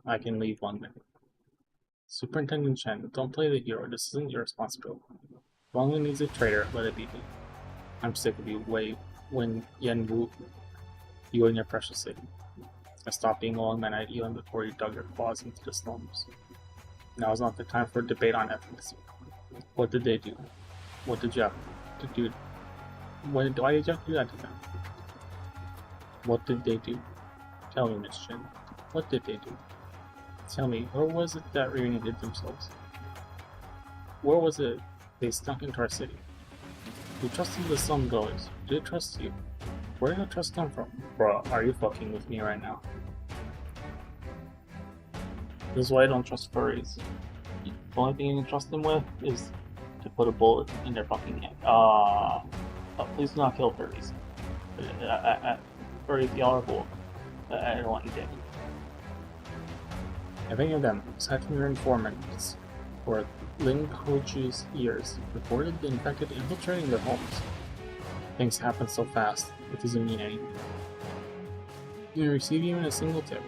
I can leave Longman. Superintendent Chen, don't play the hero. This isn't your responsibility. If Longman needs a traitor, let it be me. I'm sick of you, Wei Wen Yenwu. You and your precious city. I stopped being a Longmanite even before you dug your claws into the slums. Now is not the time for a debate on ethics. What did they do? What did you have to do? Why did you have to do that to them? What did they do? Tell me, Miss Chen. What did they do? Tell me, where was it that reunited themselves? Where was it they snuck into our city? You trusted the slum goers. Did they trust you? Where did the trust come from? Bro, are you fucking with me right now? This is why I don't trust furries. The only thing you can trust them with is to put a bullet in their fucking head. Please do not kill furries. Furries, y'all are cool. I don't want you dead. If any of them, aside from your informants, for Ling Hochu's years, reported the infected infiltrating their homes, things happen so fast, it doesn't mean anything. Do you receive even a single tip?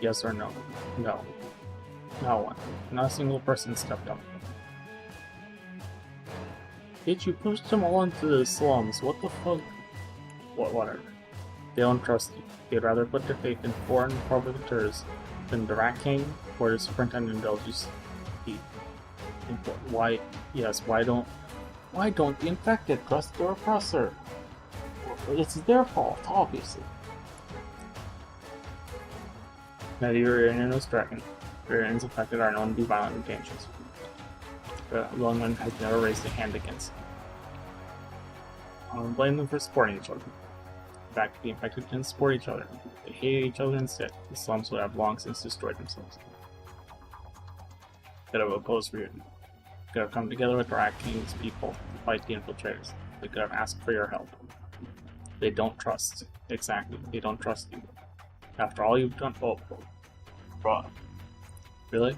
Yes or no? No. No one. Not a single person stepped up. Yet you pushed them all into the slums. What the fuck? Whatever. They don't trust you. They'd rather put their faith in foreign provocateurs than the Rat King or the Superintendent Belgius. Why? Yes. Why don't the infected trust their oppressor? It's their fault, obviously. Neither Iranian nor Dragon. Iranians affected are known to be violent and dangerous. But Longman has never raised a hand against them. I don't blame them for supporting each other. In fact, the infected didn't support each other. They hated each other instead. The slums would have long since destroyed themselves. Could have opposed reunion. Could have come together with Rat King's people to fight the infiltrators. They could have asked for your help. They don't trust. Exactly. They don't trust you. After all you've done. Oh, bruh. Really?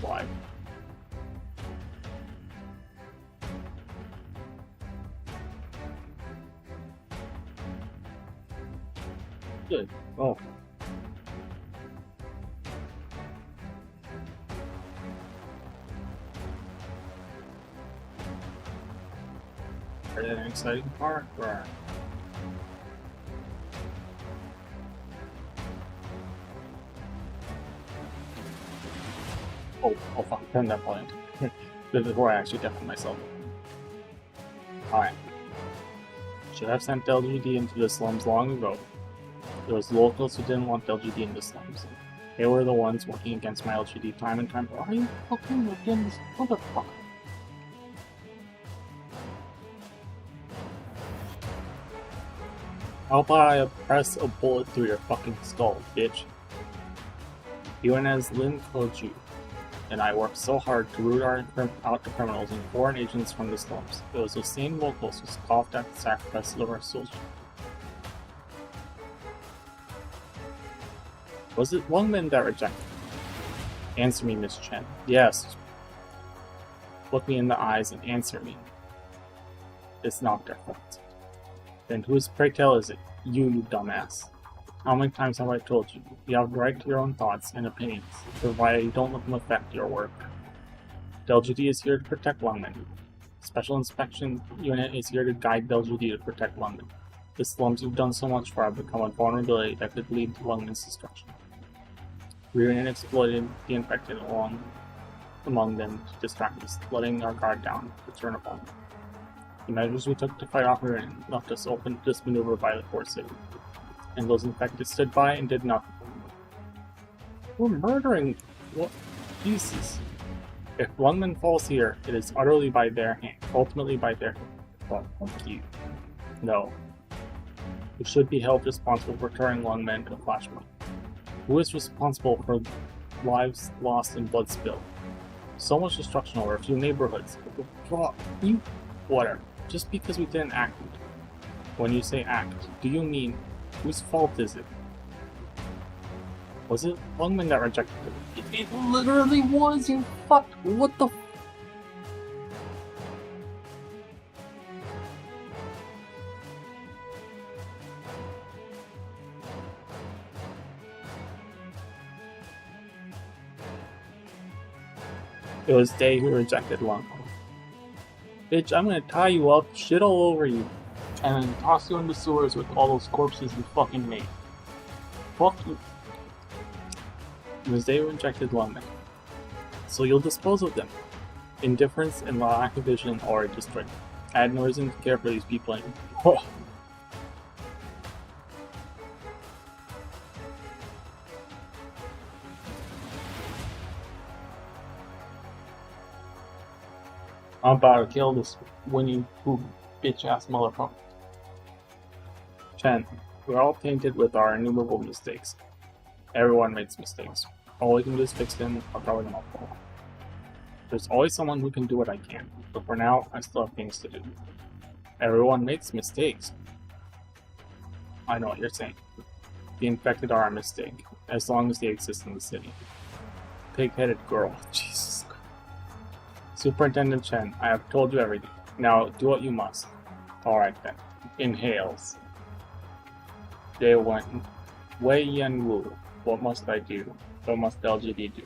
Fly. Good. Oh. Is that an exciting part? Or... Oh fuck, turn that point. This is where I actually defend myself. Alright. Should have sent LGD into the slums long ago. There was locals who didn't want LGD in the slums. They were the ones working against my LGD time and time. Are you fucking against motherfucker? How about I press a bullet through your fucking skull, bitch? UNS Lin Koju and I worked so hard to root out the criminals and foreign agents from the slums. It was those same locals who scoffed at the sacrifices of our soldiers. Was it Lungmen that rejected? Answer me, Miss Chen. Yes. Look me in the eyes and answer me. It's not their fault. Then whose pray tell is it? You dumbass. How many times have I told you? You have the right to your own thoughts and opinions, provided you don't let them affect your work. The LGD is here to protect Lungmen. Special Inspection Unit is here to guide the LGD to protect Lungmen. The slums you've done so much for have become a vulnerability that could lead to Lungmen's destruction. Reunion exploited the infected among them to distract us, letting our guard down to turn upon them. The measures we took to fight off Reunion left us open to this maneuver by the Core City, and those infected stood by and did nothing. We're murdering what? Jesus. If Lungmen falls here, it is utterly by their hand, ultimately by their hand. Well, fuck you. No. We should be held responsible for turning Lungmen to flashpoint. Who is responsible for lives lost and blood spilled? So much destruction over a few neighborhoods. You, whatever. Just because we didn't act. When you say act, do you mean whose fault is it? Was it Lungmen that rejected it? It literally was, you fuck. What the f- It was they who rejected Lungmen. Bitch, I'm gonna tie you up, shit all over you, and then toss you in the sewers with all those corpses you fucking made. Fuck you. It was they who rejected Lungmen. So you'll dispose of them. Indifference and lack of vision already destroyed. I had no reason to care for these people anymore. I'm about to kill this Winnie Pooh bitch-ass motherfucker. Chen, we're all tainted with our innumerable mistakes. Everyone makes mistakes. All we can do is fix them or cover them up. There's always someone who can do what I can, but for now, I still have things to do. Everyone makes mistakes. I know what you're saying. The infected are a mistake, as long as they exist in the city. Pig-headed girl, Jesus Christ. Superintendent Chen, I have told you everything. Now, do what you must. Alright then. Inhales. Day 1. Wei Yan Wu. What must I do? What must LGD do?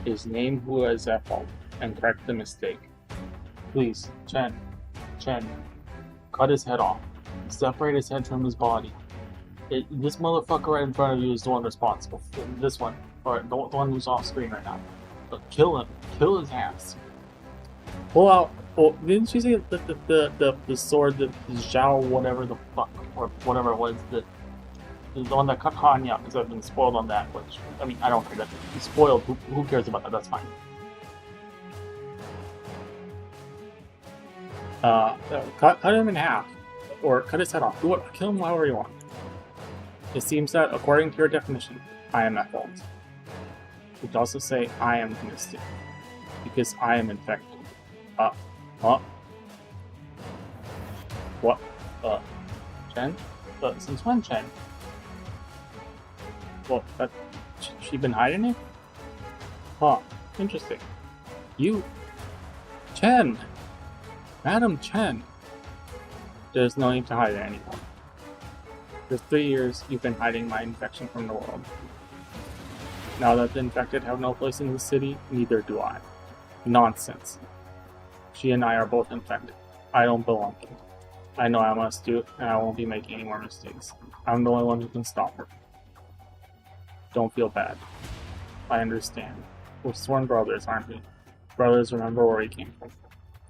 Is name who is at fault and correct the mistake. Please, Chen. Cut his head off. Separate his head from his body. This motherfucker right in front of you is the one responsible. This one. Or the one who's off screen right now. But kill him. Kill his ass. Pull out. Oh, didn't she say the sword, the Zhao whatever the fuck, or whatever it was, the one that cut Hanya, because I've been spoiled on that, which, I mean, I don't care, that's spoiled, who cares about that, that's fine. Cut him in half, or cut his head off, do it, kill him however you want. It seems that, according to your definition, I am at fault. You could also say, I am the mistake, because I am infected. What? Chen? Since when, Chen? Well, she been hiding it? Huh, interesting. You... Chen! Madam Chen! There's no need to hide it anymore. For 3 years, you've been hiding my infection from the world. Now that the infected have no place in the city, neither do I. Nonsense. She and I are both infected. I don't belong here. I know I must do it, and I won't be making any more mistakes. I'm the only one who can stop her. Don't feel bad. I understand. We're sworn brothers, aren't we? Brothers remember where we came from.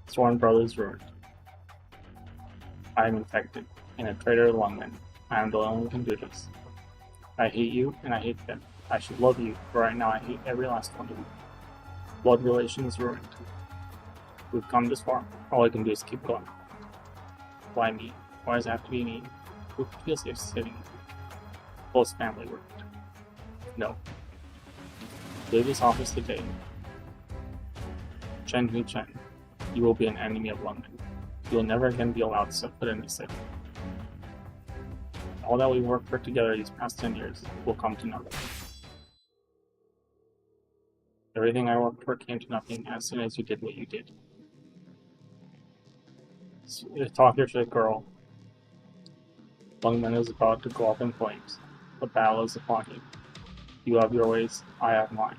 Sworn brothers ruined. I am infected, and a traitor to Lungmen. I am the only one who can do this. I hate you, and I hate them. I should love you, but right now I hate every last one of you. Blood relations ruined. We've come this far. All I can do is keep going. Why me? Why does it have to be me? Who feels safe sitting? Close family work. No. Leave this office today. Chen Hu Chen, you will be an enemy of London. You will never again be allowed to set foot in the city. All that we've worked for together these past 10 years will come to nothing. Everything I worked for came to nothing as soon as you did what you did. So, talk here to the girl. Lungman is about to go up in flames. The battle is upon you. You have your ways, I have mine.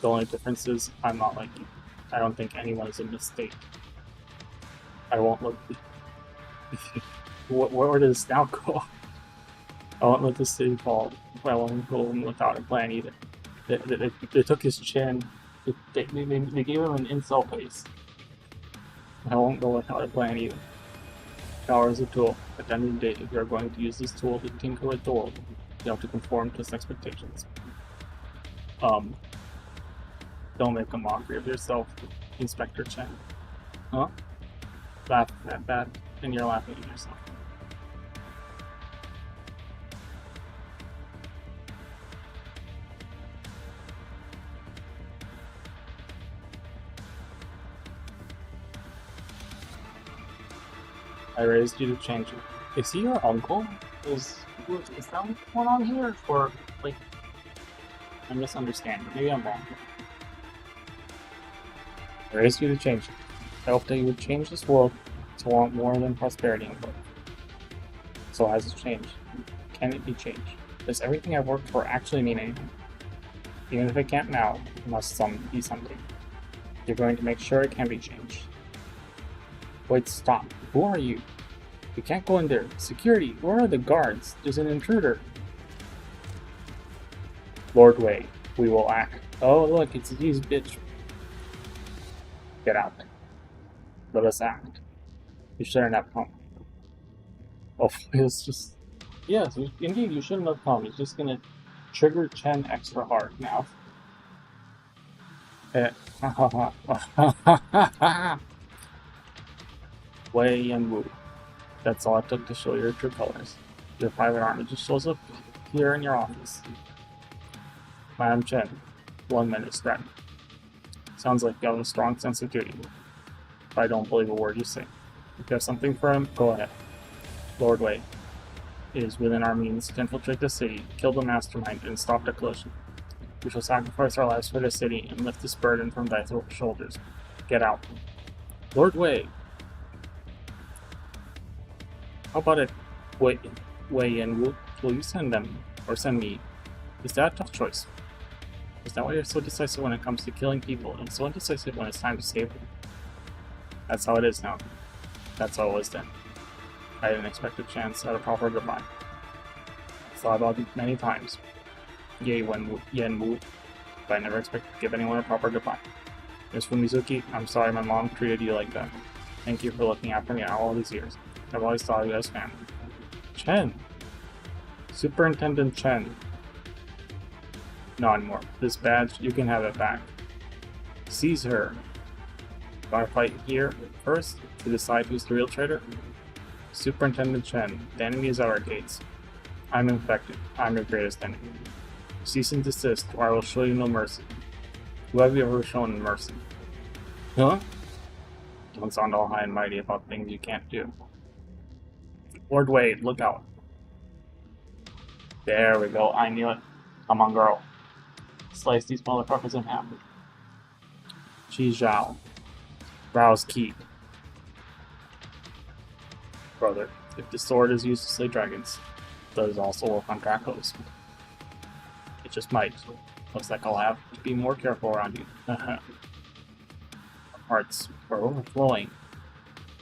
The only difference is I'm not like you. I don't think anyone is a mistake. I won't look. Where does this now go? I won't let the city fall. I won't go without a plan either. They took his chin. They gave him an insult face. I won't go without a plan either. Power is a tool. At the end of the day, if you are going to use this tool to tinker with the world, you have to conform to its expectations. Don't make a mockery of yourself, Inspector Chen. Huh? Laugh at that, and you're laughing at yourself. I raised you to change it. Is he your uncle? Is that what's going on here? Or, like, I'm misunderstanding. Maybe I'm wrong. I raised you to change it. I hope that you would change this world to want more than prosperity and growth. So has it changed? Can it be changed? Does everything I've worked for actually mean anything? Even if it can't now, it must be something. You're going to make sure it can be changed. Wait, stop. Who are you? You can't go in there. Security, where are the guards? There's an intruder. Lord Wei, we will act. Oh, look, it's these bitch. Get out. Let us act. You shouldn't have come. Oh, it's just... Yes, indeed, you shouldn't have come. He's just gonna trigger Chen extra hard now. Wei and Wu. That's all it took to show your true colors. Your private army just shows up here in your office. Madam Chen, 1 minute threatened. Sounds like you have a strong sense of duty. But I don't believe a word you say. If you have something for him, go ahead. Lord Wei, it is within our means to infiltrate the city, kill the mastermind, and stop the collision. We shall sacrifice our lives for the city and lift this burden from thy shoulders. Get out. Lord Wei! How about it? Wei and will you send them? Or send me? Is that a tough choice? Is that why you're so decisive when it comes to killing people, and so indecisive when it's time to save them? That's how it is now. That's how it was then. I didn't expect a chance at a proper goodbye. Thought about it many times. Yen Wu, but I never expected to give anyone a proper goodbye. Miss Fumizuki, I'm sorry my mom treated you like that. Thank you for looking after me all these years. I've always thought of you as family. Chen! Superintendent Chen. Not anymore. This badge, you can have it back. Seize her. Gotta fight here first to decide who's the real traitor? Superintendent Chen, the enemy is at our gates. I'm infected. I'm your greatest enemy. Cease and desist, or I will show you no mercy. Who have you ever shown mercy? Huh? Don't sound all high and mighty about things you can't do. Lord Wade, look out. There we go, I knew it. Come on, girl. Slice these motherfuckers in half. Qi Zhao. Rao's Keep. Brother, if the sword is used to slay dragons, does it also work on Dracos? It just might. Looks like I'll have to be more careful around you. Hearts are overflowing.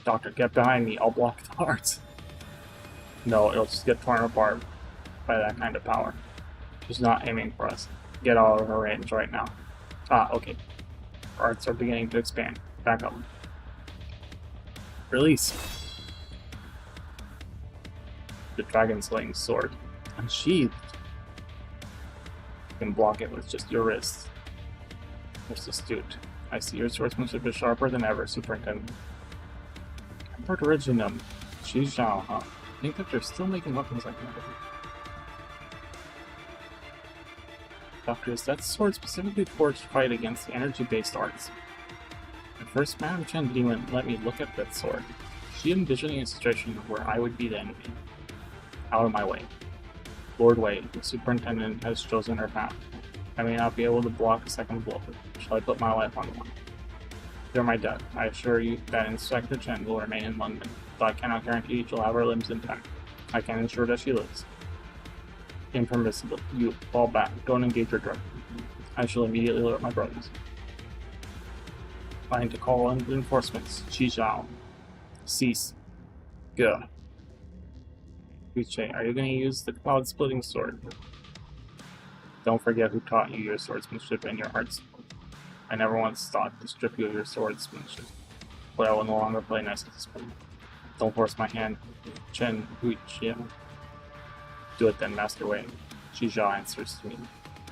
Doctor, get behind me, I'll block the hearts. No, it'll just get torn apart by that kind of power. She's not aiming for us. Get out of her range right now. Ah, okay. Hearts are beginning to expand. Back up. Release. The dragon slaying sword. Unsheathed. You can block it with just your wrists. Most astute. I see your swordsmanship is sharper than ever, Superintendent. Emperor Originum. Xizhao, huh? I think that they're still making weapons like that. Doctor, is that sword specifically forged to fight against the energy-based arts? At first, Madame Chen didn't even let me look at that sword. She envisioning a situation where I would be the enemy. Out of my way. Lord Wei, the superintendent, has chosen her path. I may not be able to block a second blow. Shall I put my life on the line? After my death, I assure you that Inspector Chen will remain in London, though I cannot guarantee she'll have her limbs intact. I can ensure that she lives. Impermissible. You, fall back. Don't engage her directly. I shall immediately alert my brothers. Trying to call in reinforcements. Xizhao. Cease. Go. Uche, are you going to use the cloud-splitting sword? Don't forget who taught you your swordsmanship and your hearts. I never once thought to strip you of your swordsmanship, but I will no longer play nice at this point. Don't force my hand. Chen Huichia. Do it then, Master Wei. Xizhao answers to me.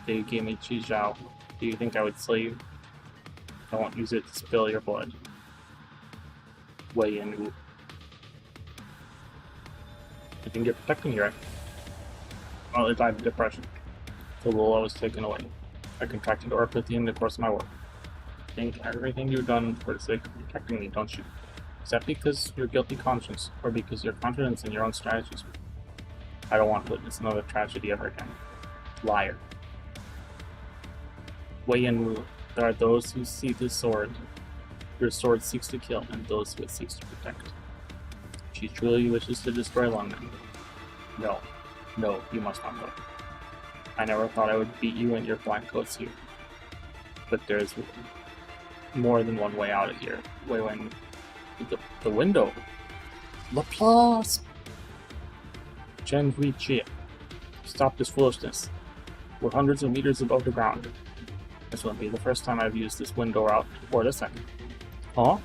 If you gave me Xizhao, do you think I would slay you? I won't use it to spill your blood. Wei and Wu. I think you're protecting me, right? Well, it died of depression. The Lula was taken away. I contracted orpathy in the course of my work. Think everything you've done for the sake of protecting me, don't you? Is that because your guilty conscience, or because your confidence in your own strategies? I don't want to witness another tragedy ever again. Liar. Wei and Wu, there are those who see the sword. Your sword seeks to kill, and those who it seeks to protect. She truly wishes to destroy London. No. No, you must not go. I never thought I would beat you and your black coats here. But there's more than one way out of here. Wei Wen. The window. Laplace! Chen Huichia. Stop this foolishness. We're hundreds of meters above the ground. This won't be the first time I've used this window route, or the second. Huh?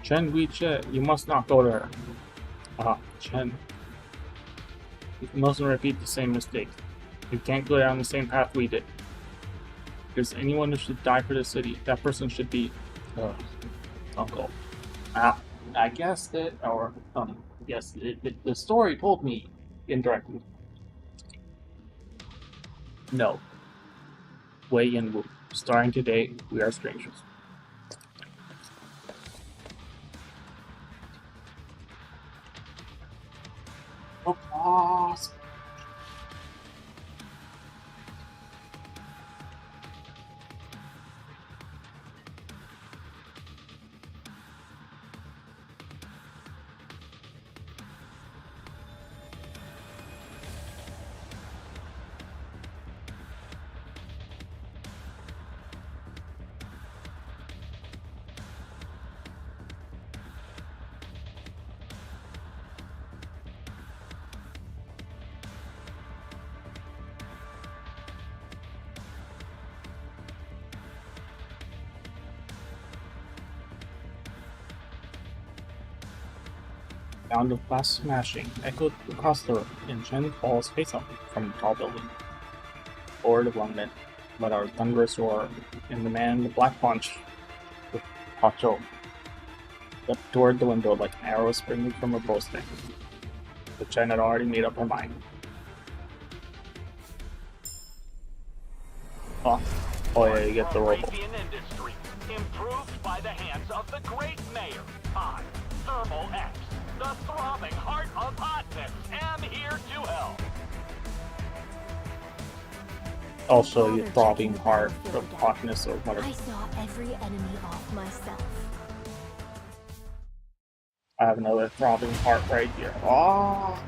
Chen Huichia, you must not go to her. Chen. You mustn't repeat the same mistake. You can't go down the same path we did. If there's anyone who should die for the city, that person should be... Uncle. I guessed it, or... yes, the story told me indirectly. No. Wei and Wu. Starting today, we are strangers. Applause! Sound of glass smashing echoed across the room, and Chen falls face up from the tall building. Lord of London let out a thunderous roar, and the man in the black punch, with Pacho, leapt toward the window like an arrow springing from a bowstring. But Chen had already made up her mind. Oh yeah, you get the roll. Arabian industry, improved by the hands of the great mayor. I, Thermal X, the throbbing heart of hotness, am here to help. Also, your throbbing heart of hotness or whatever. I saw every enemy off myself. I have another throbbing heart right here. Ah!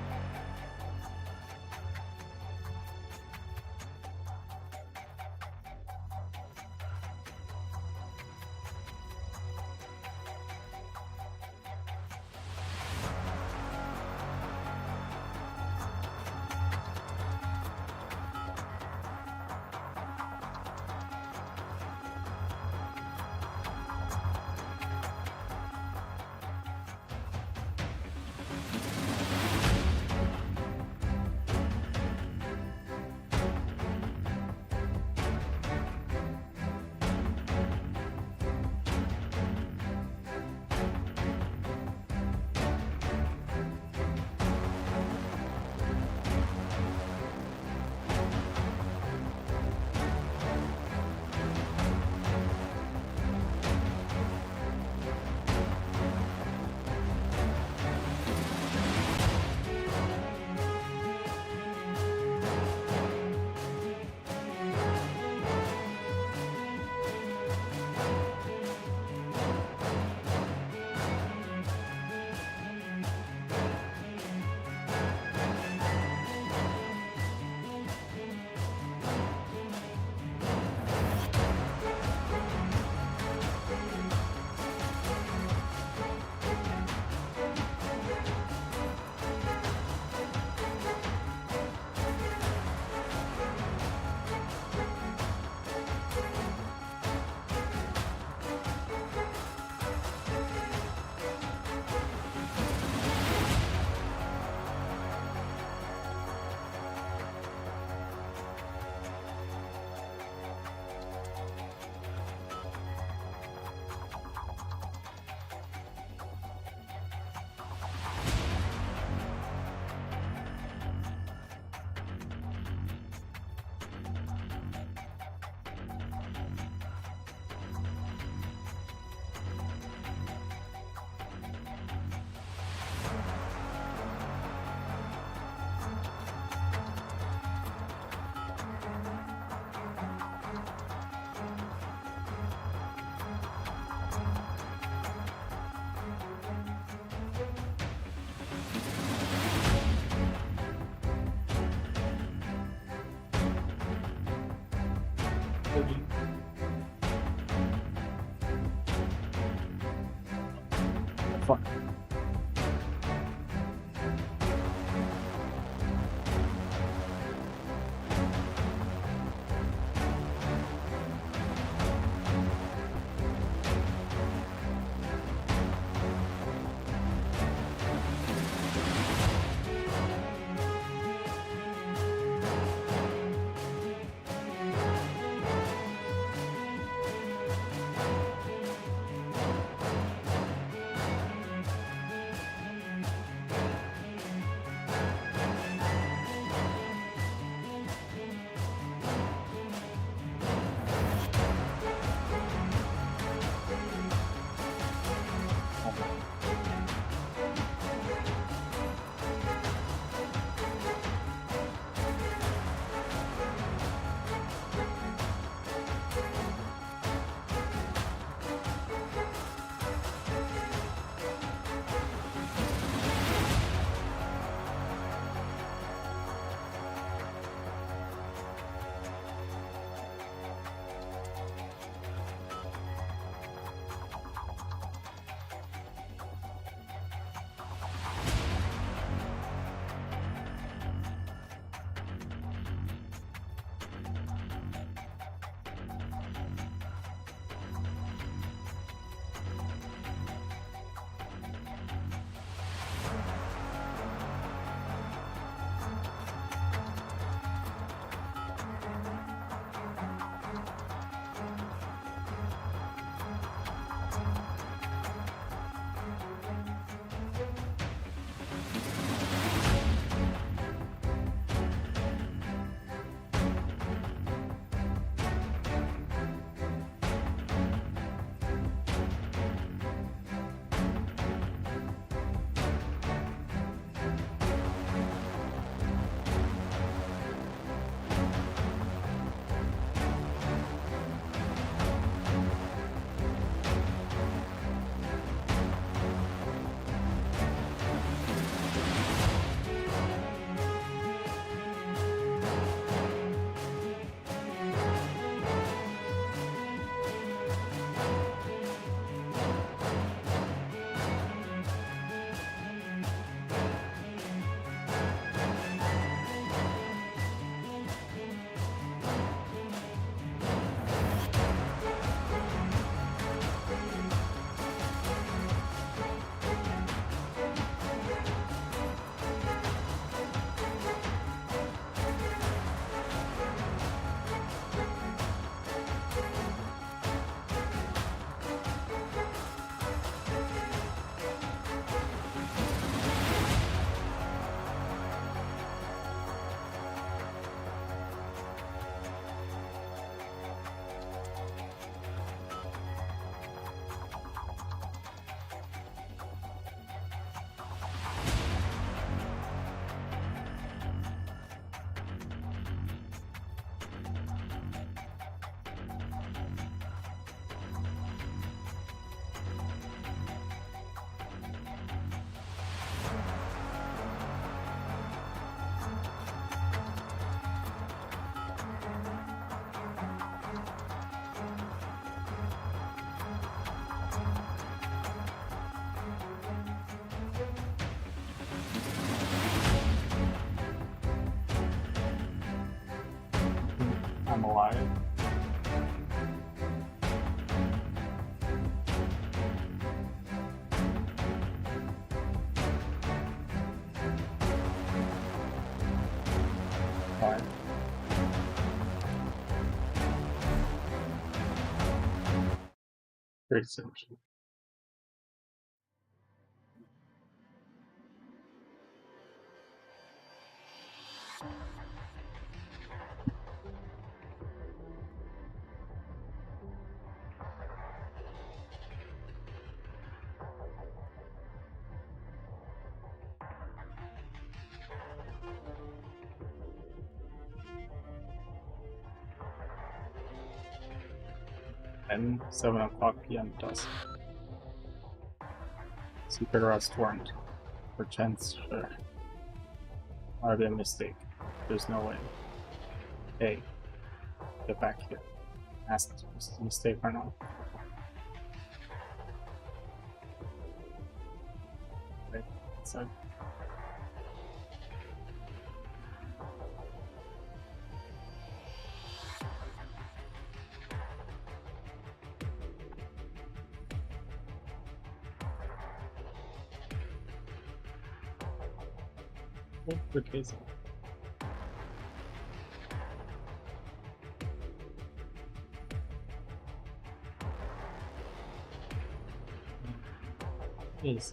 I'm alive. Fine. Great Singe. And 7 o'clock p.m. dusk. Secret restaurant. Perchance, sure. Might be a mistake. There's no way. Hey, get back here. Ask if it's a mistake or not. Right, so. Oh, good case. Yes.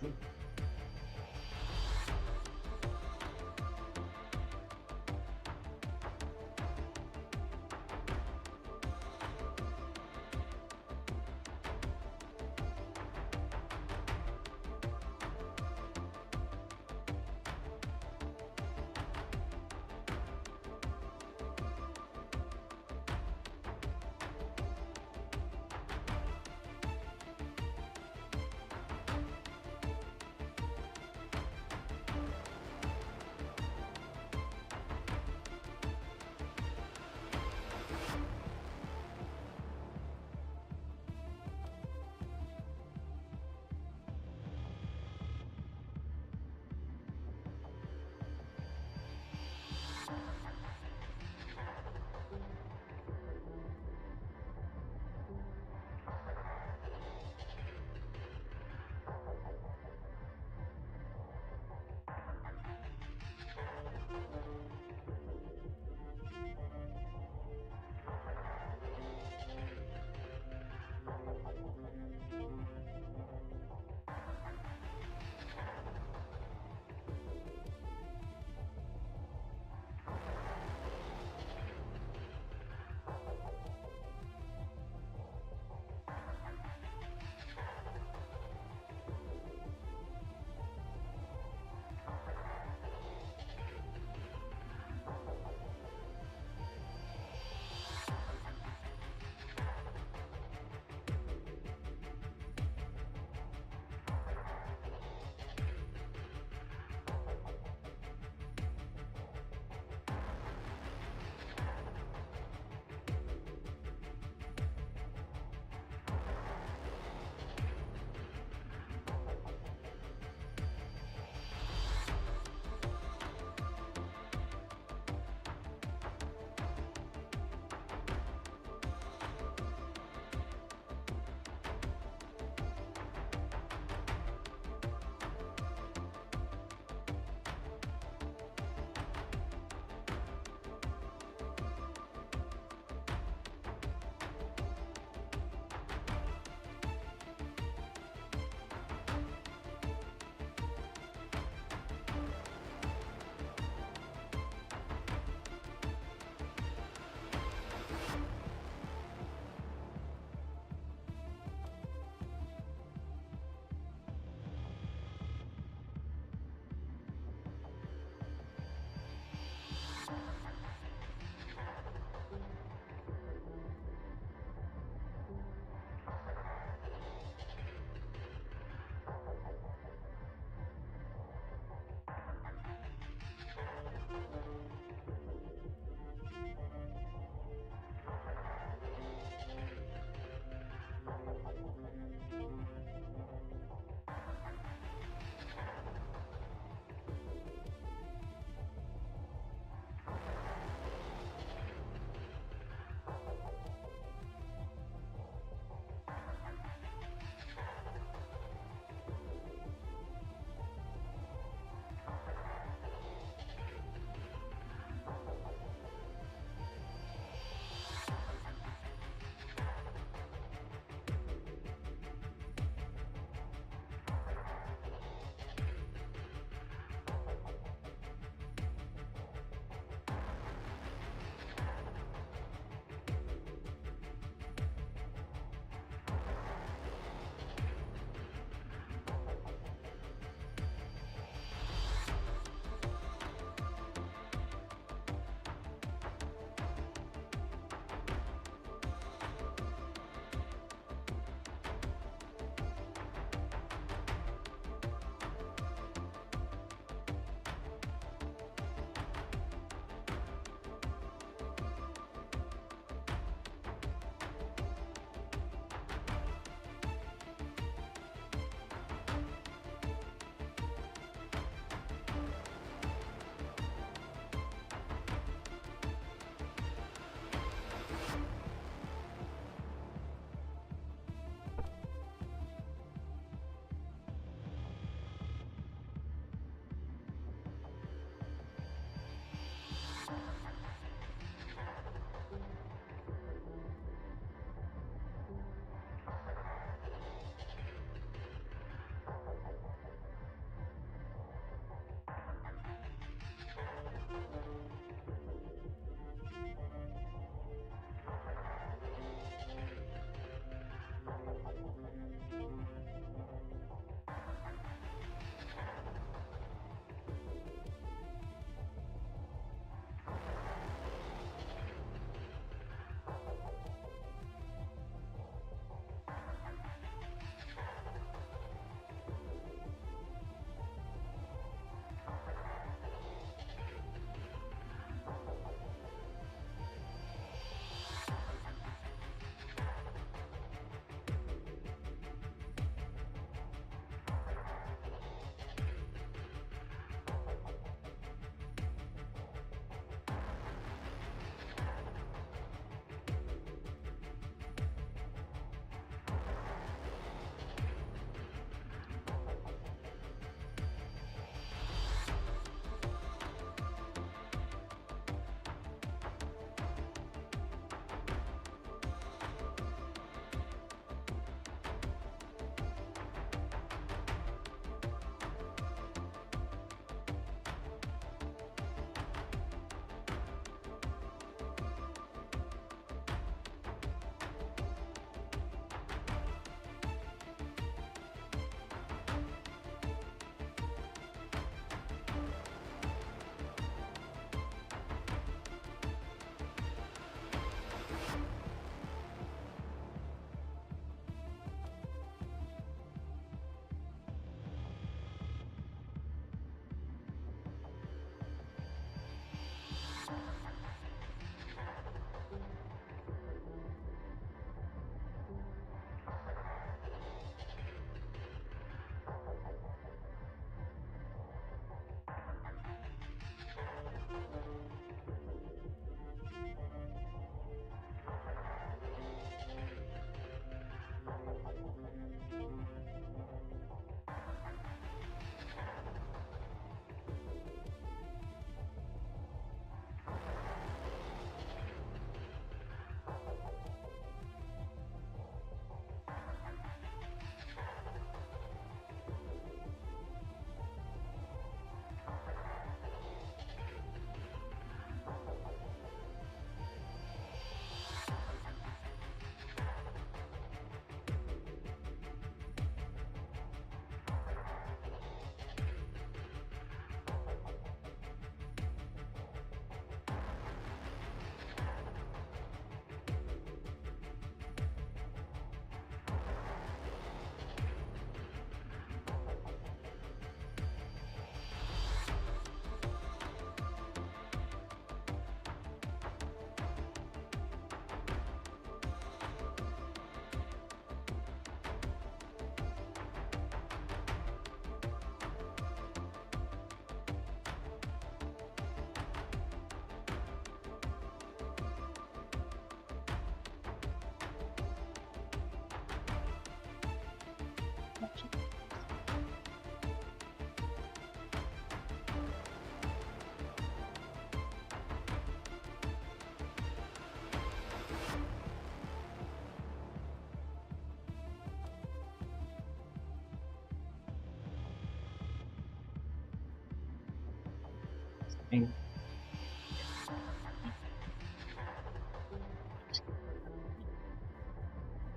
thing.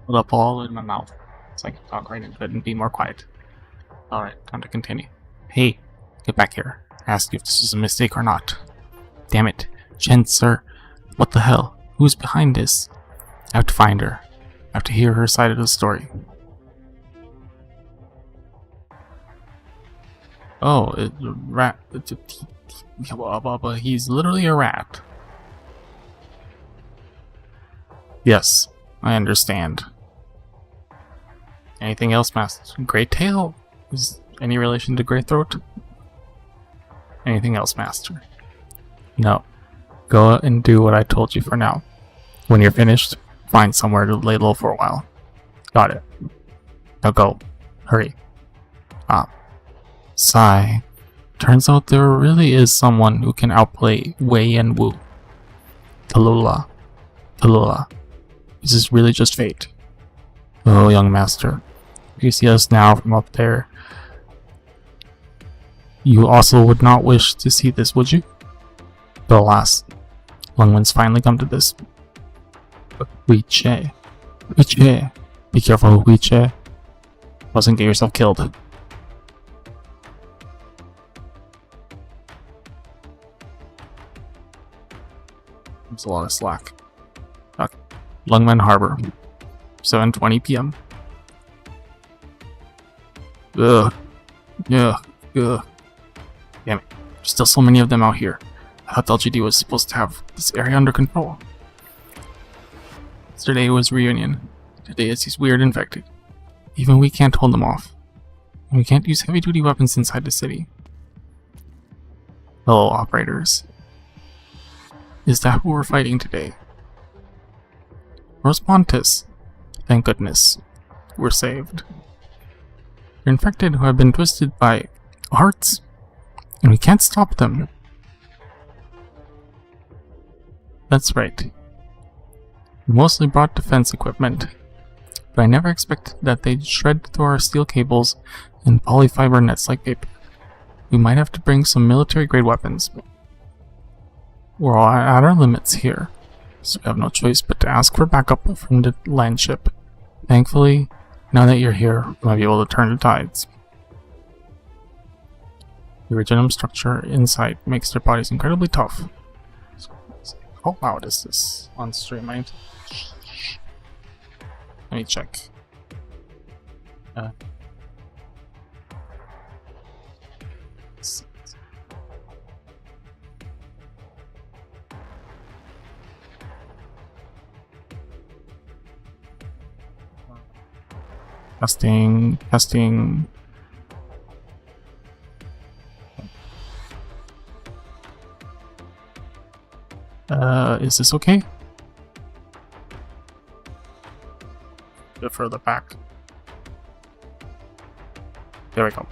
Put up all in my mouth. So I can talk right into it and be more quiet. Alright, time to continue. Hey, get back here. I asked you if this is a mistake or not. Damn it. Jen, sir. What the hell? Who's behind this? I have to find her. I have to hear her side of the story. Oh, a rat. He's literally a rat. Yes, I understand. Anything else, Master? Great Tail? Is any relation to Grey Throat? Anything else, Master? No. Go and do what I told you for now. When you're finished, find somewhere to lay low for a while. Got it. Now go. Hurry. Sigh. Turns out there really is someone who can outplay Wei and Wu. Tallulah. This is really just fate. Oh, young master. If you see us now from up there, you also would not wish to see this, would you? But alas, Lungman's finally come to this. But Hui-Che. Be careful, Hui-Che. Mustn't get yourself killed. There's a lot of slack. Lungman Harbor, 7:20 p.m. Ugh. Damn it. There's still so many of them out here. I thought LGD was supposed to have this area under control. Yesterday was reunion. Today is these weird infected. Even we can't hold them off. And we can't use heavy-duty weapons inside the city. Hello, operators. Is that who we're fighting today? Where's Pontus? Thank goodness. We're saved. They're infected who have been twisted by arts, and we can't stop them. That's right. We mostly brought defense equipment, but I never expected that they'd shred through our steel cables and polyfiber nets like paper. We might have to bring some military-grade weapons. We're all at our limits here, so we have no choice but to ask for backup from the land ship. Thankfully, now that you're here, we might be able to turn the tides. The original structure inside makes their bodies incredibly tough. How loud is this on stream? Let me check. Testing. Is this okay? A bit further back. There we go.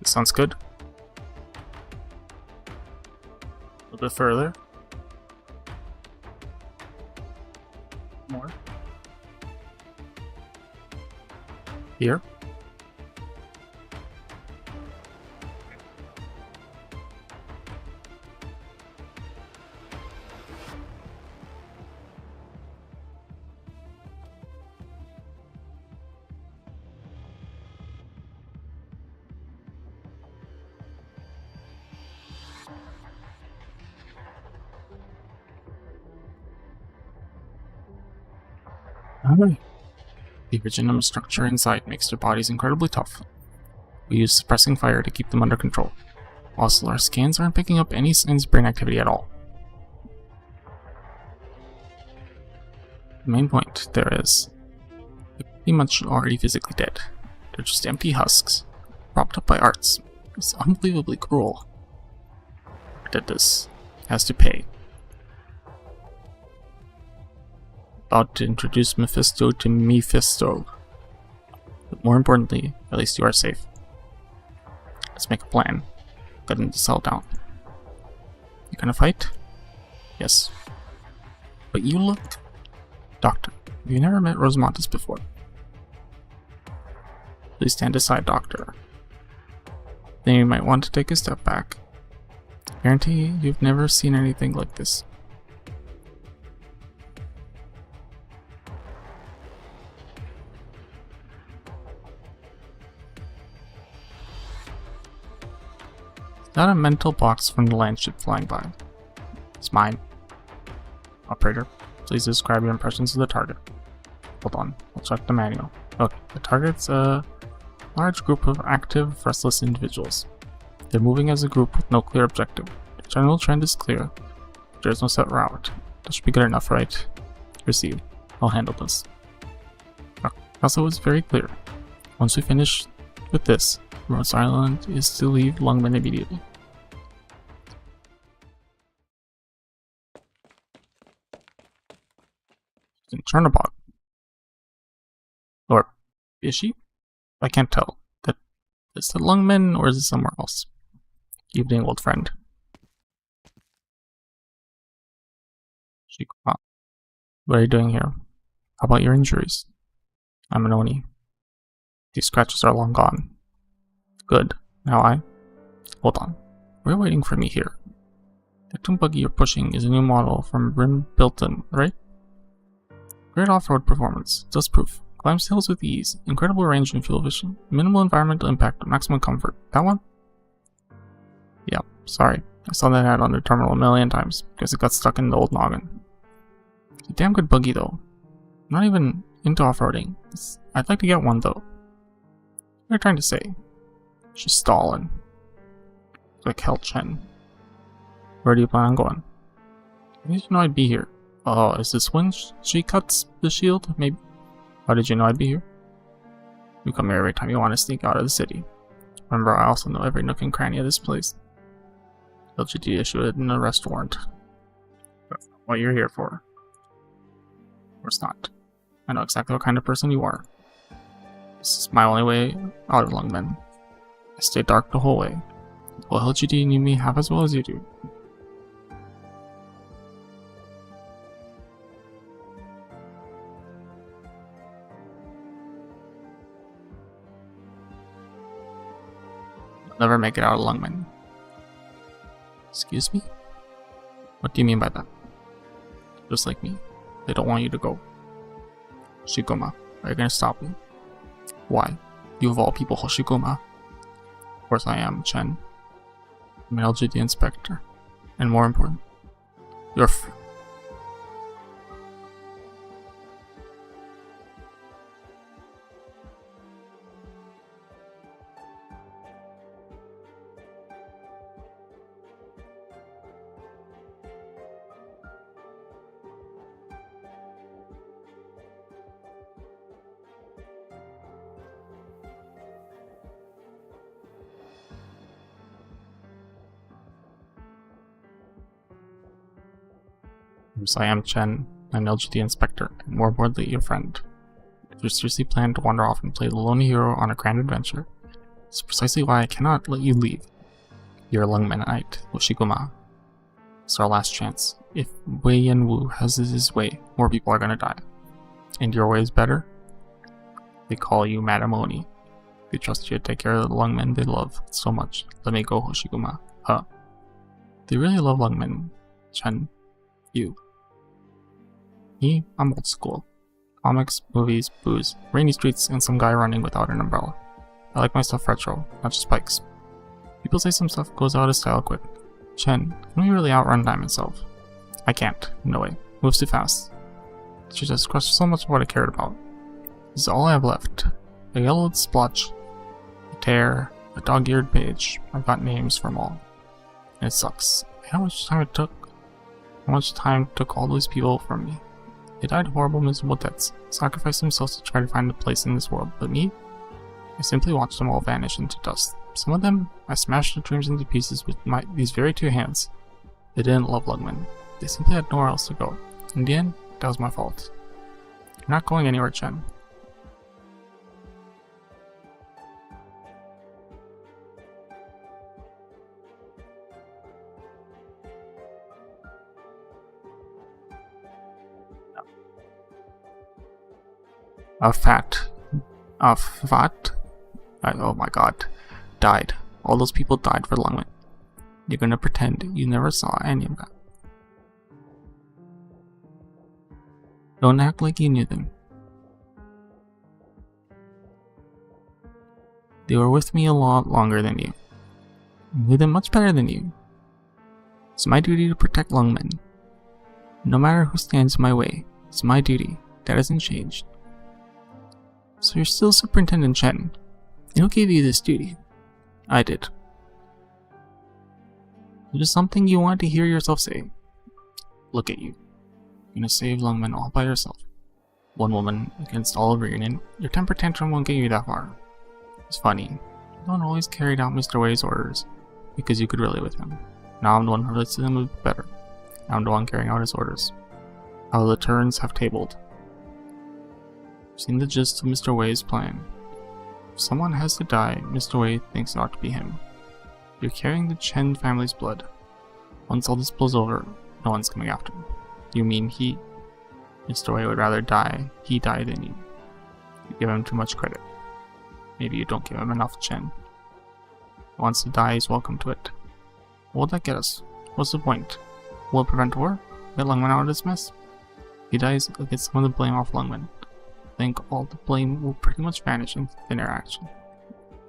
This sounds good. A little bit further. More. Here. Alright. The original structure inside makes their bodies incredibly tough. We use suppressing fire to keep them under control. Also, our scans aren't picking up any signs of brain activity at all. The main point there is, they're pretty much already physically dead. They're just empty husks, propped up by arts. It's unbelievably cruel. Whoever did this has to pay. About to introduce Mephisto to Mephisto. But more importantly, at least you are safe. Let's make a plan. Get him to settle down. You gonna fight? Yes. But you look... Doctor, have you never met Rosamontes before? Please stand aside, Doctor. then you might want to take a step back. Guarantee you've never seen anything like this. Not a mental box from the land ship flying by. It's mine. Operator, please describe your impressions of the target. Hold on, I'll check the manual. Okay, the target's a large group of active, restless individuals. They're moving as a group with no clear objective. The general trend is clear. There's no set route. That should be good enough, right? Received. I'll handle this. Also, it's very clear. Once we finish with this, Rhodes Island is to leave Lungmen immediately. She's in Chernobog. Or is she? I can't tell. Is it Lungmen or is it somewhere else? Evening, old friend. What are you doing here? How about your injuries? I'm an Oni. These scratches are long gone. Good. Now hold on. We're waiting for me here. The tomb buggy you're pushing is a new model from Rim Bilton, right? Great off-road performance. Just proof. Climbs hills with ease. Incredible range and fuel efficient. Minimal environmental impact. Maximum comfort. That one? Yeah. Sorry. I saw that ad on the terminal a million times because it got stuck in the old noggin. It's a damn good buggy though. I'm not even into off-roading. I'd like to get one though. What are you trying to say? She's stalling. Like hell, Chen. Where do you plan on going? How did you know I'd be here? Oh, is this when she cuts the shield? Maybe. How did you know I'd be here? You come here every time you want to sneak out of the city. Remember, I also know every nook and cranny of this place. LGT issued an arrest warrant. That's not what you're here for. Of course not. I know exactly what kind of person you are. This is my only way out of Lungmen. I stayed dark the whole way. Well, LGD knew me half as well as you do. You'll never make it out of Lungmen. Excuse me? What do you mean by that? Just like me, they don't want you to go. Hoshikoma, are you gonna stop me? Why? You of all people, Hoshikoma. Of course I am, Chen. I'm an LGD inspector. And more important, you're Yes, I am Chen, an LGD inspector, and more importantly, your friend. If you seriously plan to wander off and play the lone hero on a grand adventure, it's precisely why I cannot let you leave. You're a Lungmenite, Hoshikoma. It's our last chance. If Wei Yanwu has his way, more people are gonna die. And your way is better? They call you Madam Oni. They trust you to take care of the Lungmen they love so much. Let me go, Hoshikoma. Huh. They really love Lungmen, Chen. You. Me, I'm old school. Comics, movies, booze, rainy streets, and some guy running without an umbrella. I like my stuff retro, not just bikes. People say some stuff goes out of style quick. Chen, can we really outrun time itself? I can't, no way. Moves too fast. She just crushed so much of what I cared about. This is all I have left. A yellowed splotch, a tear, a dog-eared page. I've got names from all. And it sucks. How much time took all these people from me. They died horrible, miserable deaths, sacrificed themselves to try to find a place in this world, but me? I simply watched them all vanish into dust. Some of them, I smashed their dreams into pieces with these very two hands. They didn't love Lungmen. They simply had nowhere else to go. In the end, that was my fault. You're not going anywhere, Chen. Oh my god, died all those people died for Lungmen. You're gonna pretend you never saw any of that. Don't act like you knew them. They were with me a lot longer than you. I knew them much better than you. It's my duty to protect Lungmen. No matter who stands in my way, it's my duty. That hasn't changed. So you're still Superintendent Chen. And who gave you this duty? I did. It is something you wanted to hear yourself say. Look at you. You're gonna save Lungmen all by yourself. One woman against all of Reunion. Your temper tantrum won't get you that far. It's funny. You don't always carry out Mr. Wei's orders because you could relate with him. Now I'm the one who relates to them a bit better. I'm the one carrying out his orders. How the turns have tabled. I've seen the gist of Mr. Wei's plan. If someone has to die, Mr. Wei thinks it ought to be him. You're carrying the Chen family's blood. Once all this blows over, no one's coming after him. You mean he? Mr. Wei would rather he die than you. You give him too much credit. Maybe you don't give him enough, Chen. He wants to die, he's welcome to it. What will that get us? What's the point? Will it prevent war? Get Lungmen out of this mess? If he dies, it'll get some of the blame off Lungmen. I think all the blame will pretty much vanish in thin air action.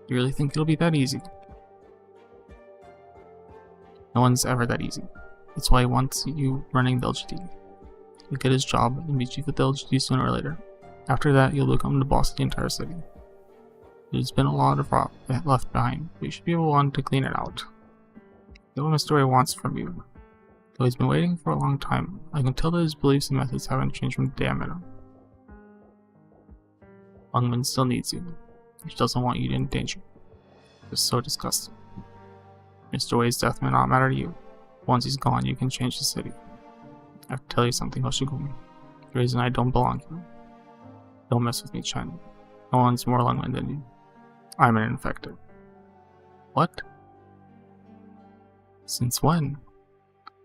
You really think it'll be that easy? No one's ever that easy. That's why he wants you running the LGD. You'll get his job and be chief of the LGD sooner or later. After that, you'll become the boss of the entire city. There's been a lot of rot left behind, but you should be able to clean it out. Get what Mr. Wei wants from you. Though he's been waiting for a long time, I can tell that his beliefs and methods haven't changed from the day I met him. Lungmen still needs you. He doesn't want you in danger. It's so disgusting. Mr. Wei's death may not matter to you. Once he's gone, you can change the city. I have to tell you something, Hoshigumi. The reason I don't belong here. Don't mess with me, Chen. No one's more Lungmen than you. I'm an infected. What? Since when?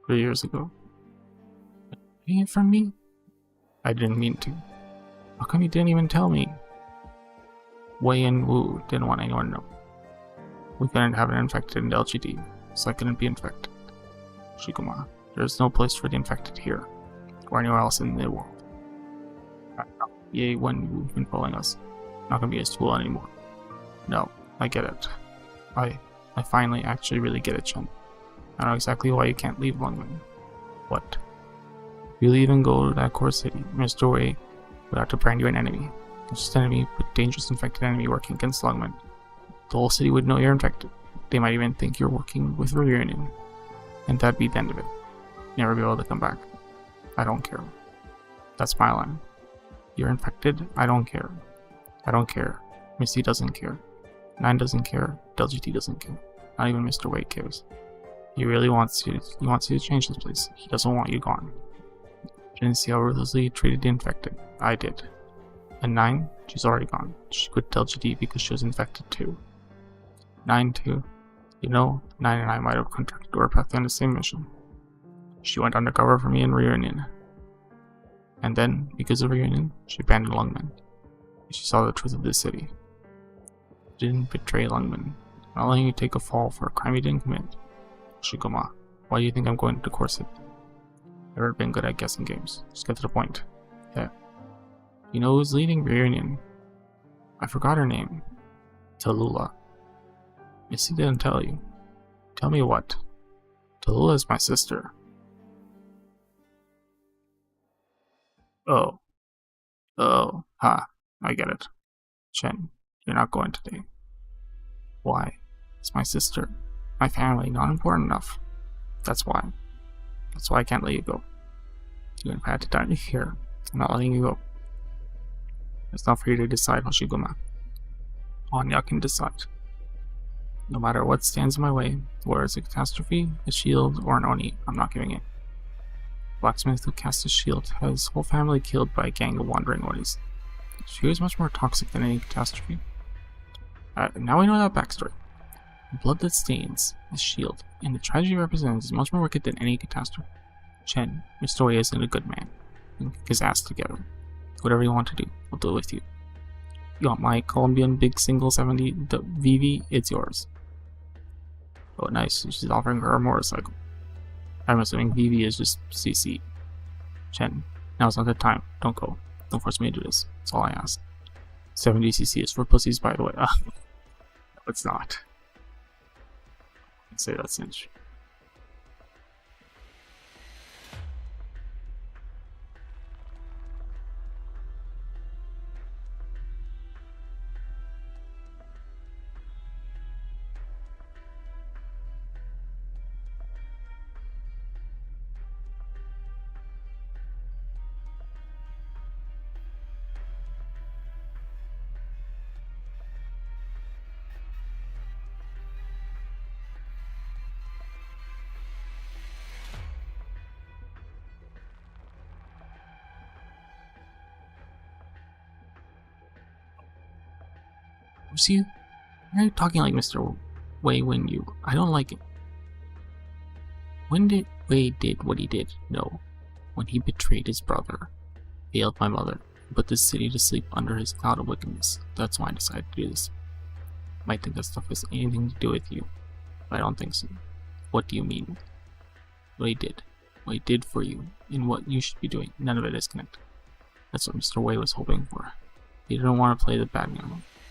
3 years ago. Hiding it from me? I didn't mean to. How come you didn't even tell me? Wei and Wu didn't want anyone to know. We couldn't have an infected in the LGD, so I couldn't be infected. Shikuma, there's no place for the infected here, or anywhere else in the world. Yay, when you've been following us. Not gonna be a tool anymore. No, I get it. I finally actually really get it, Chen. I know exactly why you can't leave Lungmen. What? If you leave and go to that core city, Mr. Wei would have to brand you an enemy. Just an enemy, but dangerous infected enemy working against Lungmen. The whole city would know you're infected. They might even think you're working with Reunion. And that'd be the end of it. Never be able to come back. I don't care. That's my line. You're infected, I don't care. I don't care. Misty doesn't care. 9 doesn't care. LGT doesn't care. Not even Mr. Wei cares. He really wants you to change this place. He doesn't want you gone. Didn't see how ruthlessly he treated the infected. I did. And 9, she's already gone. She quit LGD because she was infected too. 9 too. You know, 9 and I might have contracted Warpath on the same mission. She went undercover for me in Reunion. And then, because of Reunion, she abandoned Lungmen. She saw the truth of this city. She didn't betray Lungmen, not letting you take a fall for a crime you didn't commit. Shikuma, why do you think I'm going to Corset? Never been good at guessing games. Just get to the point. Yeah. You know who's leading Reunion? I forgot her name. Tallulah. Missy didn't tell you. Tell me what? Tallulah is my sister. Oh. Oh, ha. I get it. Chen, you're not going today. Why? It's my sister. My family, not important enough. That's why. That's why I can't let you go. Even if I had to die here, I'm not letting you go. It's not for you to decide, Hoshiguma. Anya can decide. No matter what stands in my way, whether it's a catastrophe, a shield, or an Oni, I'm not giving it. Blacksmith who cast his shield had his whole family killed by a gang of wandering Onis. She was much more toxic than any catastrophe. Now we know that backstory. The blood that stains his shield, and the tragedy it represents is much more wicked than any catastrophe. Chen, Mr. Wei isn't a good man. You can kick his ass together. Whatever you want to do, I'll do it with you. You want my Colombian big single 70 VV, it's yours. Oh, nice. She's offering her a motorcycle. I'm assuming Vivi is just CC. Chen, now's not the time. Don't go. Don't force me to do this. That's all I ask. 70cc is for pussies, by the way. No, it's not. I'd say that, Singe. See, why are you talking like Mr. Wei when you... I don't like it. When did Wei did what he did? No. When he betrayed his brother, failed my mother, put this city to sleep under his cloud of wickedness. That's why I decided to do this. Might think that stuff has anything to do with you, but I don't think so. What do you mean? What he did. What he did for you, and what you should be doing. None of it is connected. That's what Mr. Wei was hoping for. He didn't want to play the bad guy.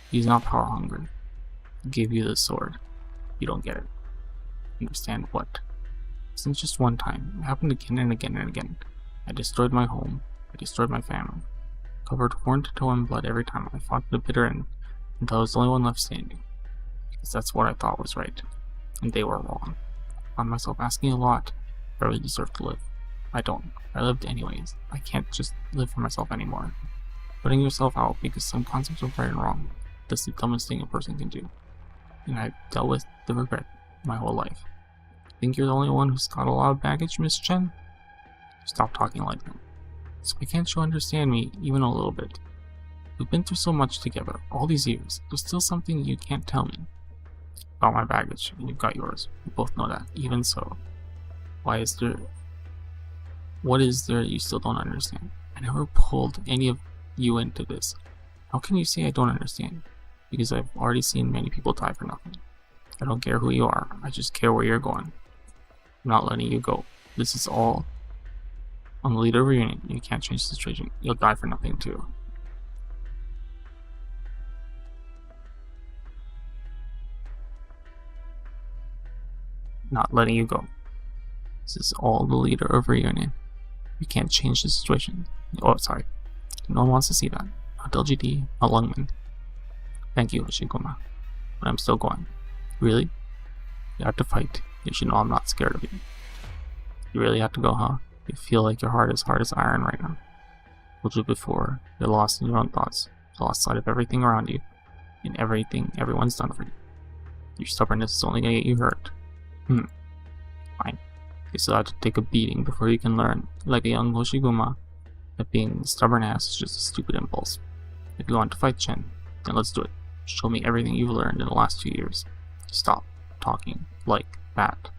He's not power hungry. He gave you the sword. You don't get it. Understand what? Since just one time, it happened again and again and again. I destroyed my home. I destroyed my family. Covered horn to toe in blood every time I fought to the bitter end, until I was the only one left standing. Because that's what I thought was right. And they were wrong. I found myself asking a lot if I really deserve to live. I don't. I lived anyways. I can't just live for myself anymore. Putting yourself out because some concepts are right and wrong. That's the dumbest thing a person can do. And I've dealt with the regret my whole life. Think you're the only one who's got a lot of baggage, Miss Chen? Stop talking like that. So why can't you understand me even a little bit? We've been through so much together, all these years. There's still something you can't tell me. About my baggage, and you've got yours. We both know that. Even so, why is there... What is there you still don't understand? I never pulled any of you into this. How can you say I don't understand? Because I've already seen many people die for nothing. I don't care who you are, I just care where you're going. I'm not letting you go. This is all on the leader reunion. You can't change the situation. You'll die for nothing too. Not letting you go. This is all the leader of reunion. You can't change the situation. Oh, sorry. No one wants to see that. Not LGD, not Lungman. Thank you, Hoshiguma. But I'm still going. Really? You have to fight. You should know I'm not scared of you. You really have to go, huh? You feel like your heart is hard as iron right now. Told you before, you're lost in your own thoughts. You're lost sight of everything around you. And everything everyone's done for you. Your stubbornness is only gonna get you hurt. Fine. You still have to take a beating before you can learn, like a young Hoshiguma, that being stubborn ass is just a stupid impulse. If you want to fight Chen, then let's do it. Show me everything you've learned in the last 2 years. Stop talking like that.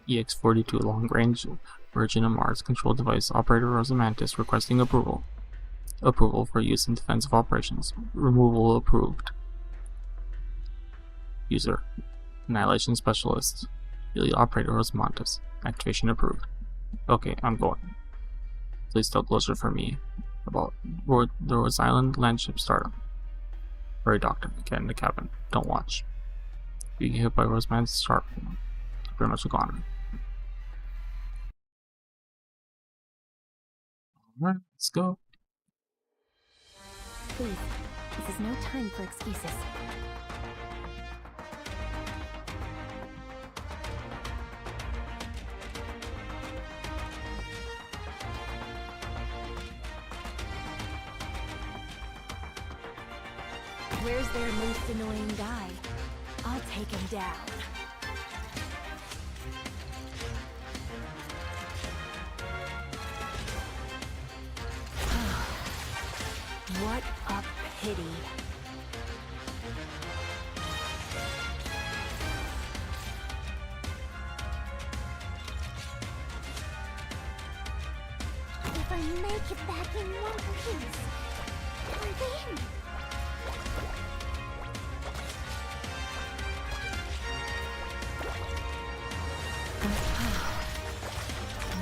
EX-42 long-range Virgin of Mars control device operator Rosamantis requesting approval. Approval for use in defensive operations. Removal approved. User Annihilation Specialist. Daily operator Rosamantis. Activation approved. Okay, I'm going. Please tell closer for me about the Rhodes Island landship startup. Hurry, Doctor. Get in the cabin. Don't watch. If you get hit by Roseman's sharp, you're pretty much gone. Alright, let's go. Please, this is no time for excuses. Where's their most annoying guy? I'll take him down. What a pity. If I make it back in one piece, I'm in.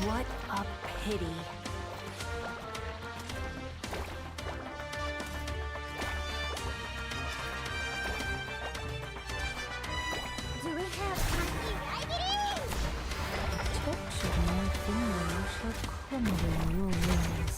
What a pity. Do we have time? Touch of my fingers shall crumble your wings.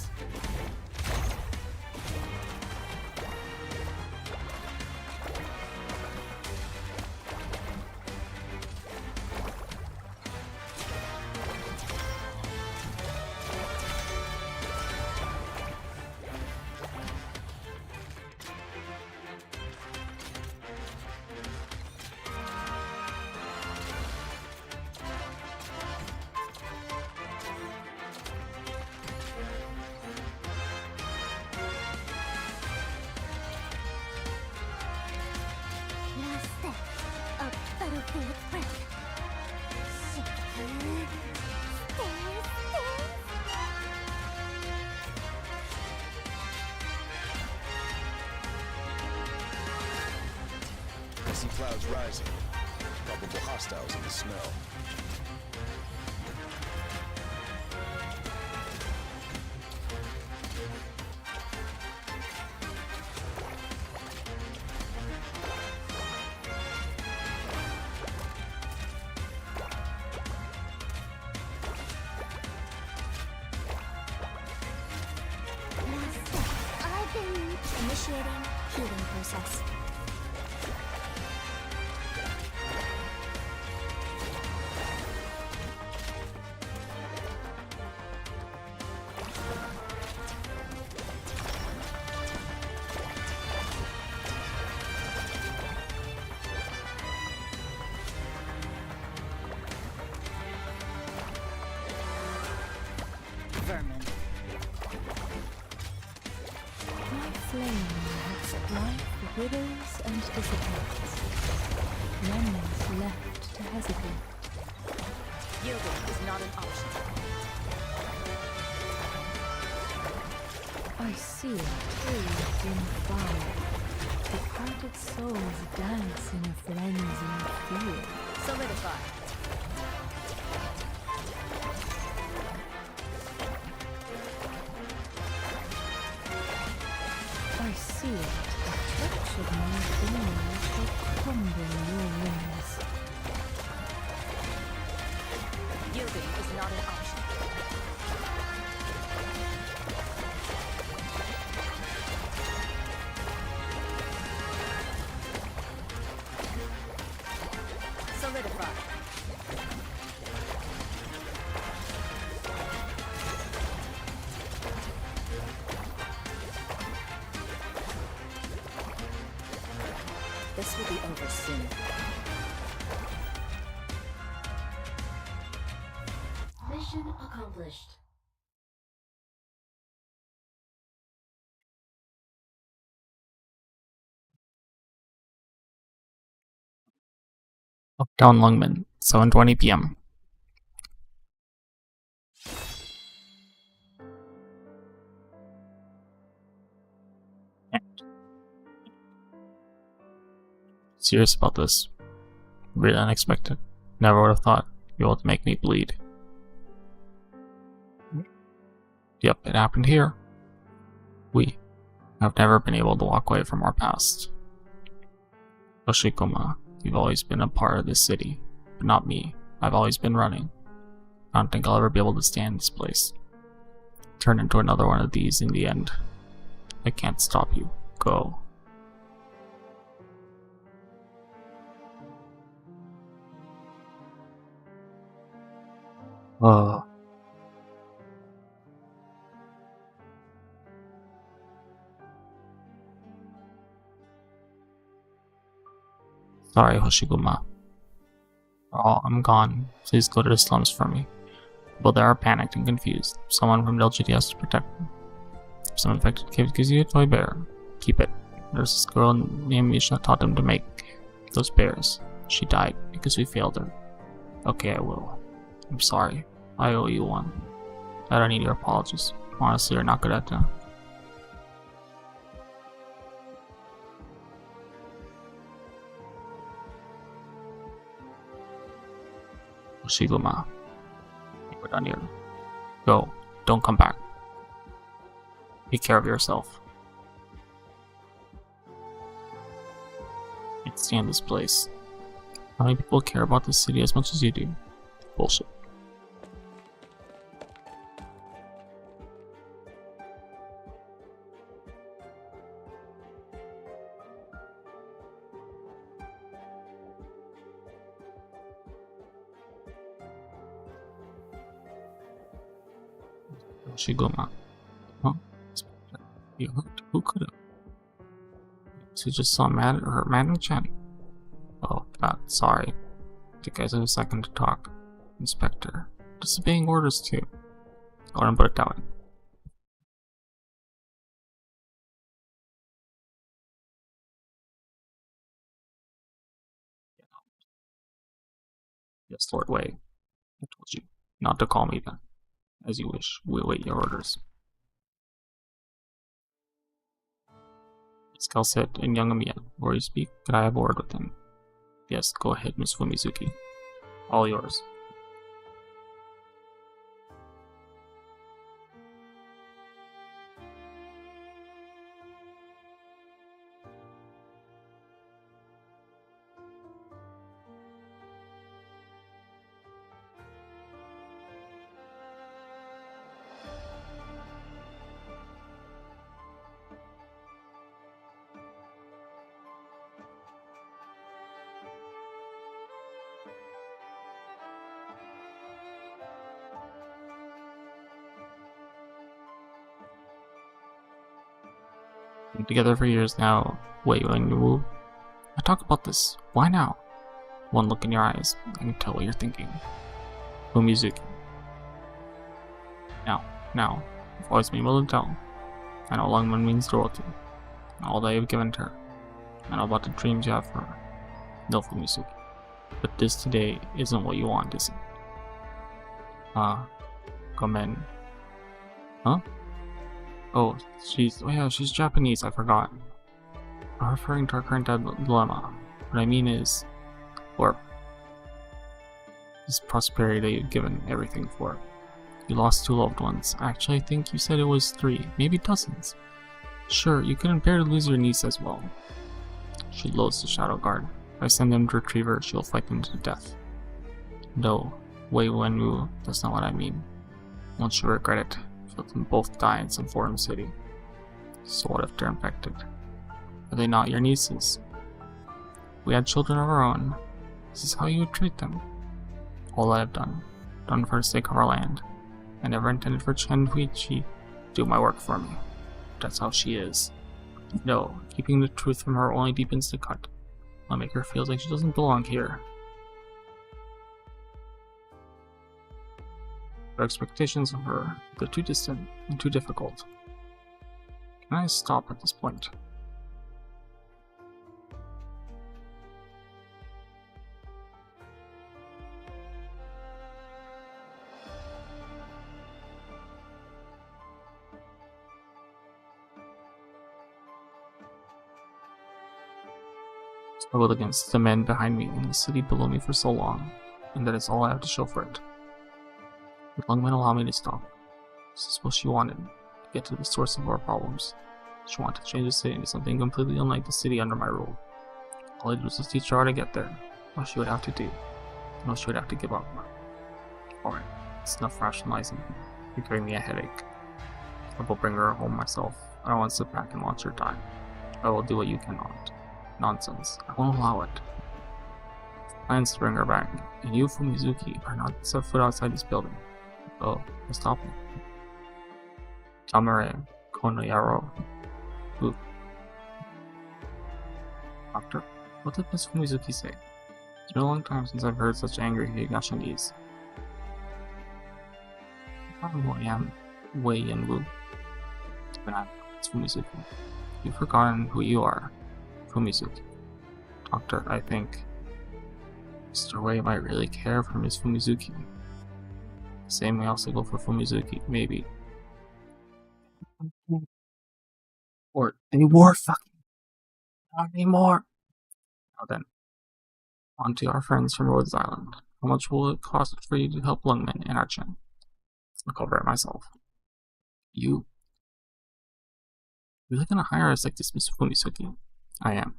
Last step. A battlefield breath. Stairs. I see clouds rising. Probable hostiles in the snow. Last step. I've been initiating healing process. Vermin. My flame lets life withers and dissipates. Remnants left to hesitate. Yielding is not an option. I see it bathed in fire. Departed souls dance in a frenzy of fear. Solidify. I see it. The touch of my fingers shall crumble your wings. Yielding is not an option. Solidify. This will be over soon. Mission accomplished. Uptown Lungman, 7:20 p.m. Serious about this. Really unexpected. Never would have thought you would make me bleed. Yep, it happened here. We have never been able to walk away from our past. Yoshikoma, you've always been a part of this city, but not me. I've always been running. I don't think I'll ever be able to stay in this place. Turn into another one of these in the end. I can't stop you. Go. Sorry, Hoshiguma. Oh, I'm gone. Please go to the slums for me. People there are panicked and confused. Someone from LGD has to protect them. If some infected kid gives you a toy bear, keep it. There's this girl named Misha taught them to make those bears. She died because we failed her. Okay, I will. I'm sorry. I owe you one. I don't need your apologies. Honestly, you're not good at that. Hoshiguma. We're done here. don't come back. Take care of yourself. I can't stand this place. How many people care about this city as much as you do? Bullshit. Shigoma. Huh? You hurt? Who could have? So just saw her manager. Oh, God, sorry. The guys have a second to talk. Inspector. Disobeying orders too. I want to put it down. Yes, Lord Wei. I told you not to call me then. As you wish. We'll wait your orders. Scal said, and young Amiya, before you speak, could I have a word with him? Yes, go ahead, Miss Fumizuki. All yours. Been together for years now. Wait, when you I talk about this. Why now? One look in your eyes, I can tell what you're thinking. Fumizuki. Now, I've always been able to tell. I know Lungman means loyalty. All that you've given to her. I know about the dreams you have for her. No, Fumizuki. But this today isn't what you want, is it? Come in. Huh? Oh, she's Japanese, I forgot. I'm referring to our current dilemma. What I mean is, or this prosperity that you've given everything for. You lost 2 loved ones. Actually, I think you said it was 3, maybe dozens. Sure, you couldn't bear to lose your niece as well. She loathes the Shadow Guard. If I send them to retrieve her, she'll fight them to death. No, Wei Wenwu, that's not what I mean. Once you regret it, let them both die in some foreign city. So what if they're infected? Are they not your nieces? We had children of our own. This is how you would treat them. All I have done for the sake of our land. I never intended for Chen Huichi to do my work for me. That's how she is. No, keeping the truth from her only deepens the cut. I'll make her feel like she doesn't belong here. Her expectations of her, they're too distant and too difficult. Can I stop at this point? Struggled against the men behind me and the city below me for so long, and that is all I have to show for it. Would Lungman allow me to stop? This is what she wanted, to get to the source of our problems. She wanted to change the city into something completely unlike the city under my rule. All I did was just teach her how to get there, what she would have to do, and what she would have to give up. Alright, it's enough rationalizing. You're giving me a headache. I will bring her home myself. I don't want to sit back and watch her die. I will do what you cannot. Nonsense. I won't allow it. Plans to bring her back, and you, Fumizuki, are not to set foot outside this building. Oh, stop me. Tamare, Konoyaro. Who? Doctor, what did Miss Fumizuki say? It's been a long time since I've heard such angry Higashinese. I don't know who I am. Wei Yenwu. It's Fumizuki. You've forgotten who you are. Fumizuki. Doctor, I think Mr. Wei might really care for Miss Fumizuki. The same may also go for Fumizuki, maybe. Or they were fucking not anymore. Now then, on to our friends from Rhodes Island. How much will it cost for you to help Lungman and Archen? I'll cover it myself. You're really gonna hire us like this, Mr. Fumisuki? I am.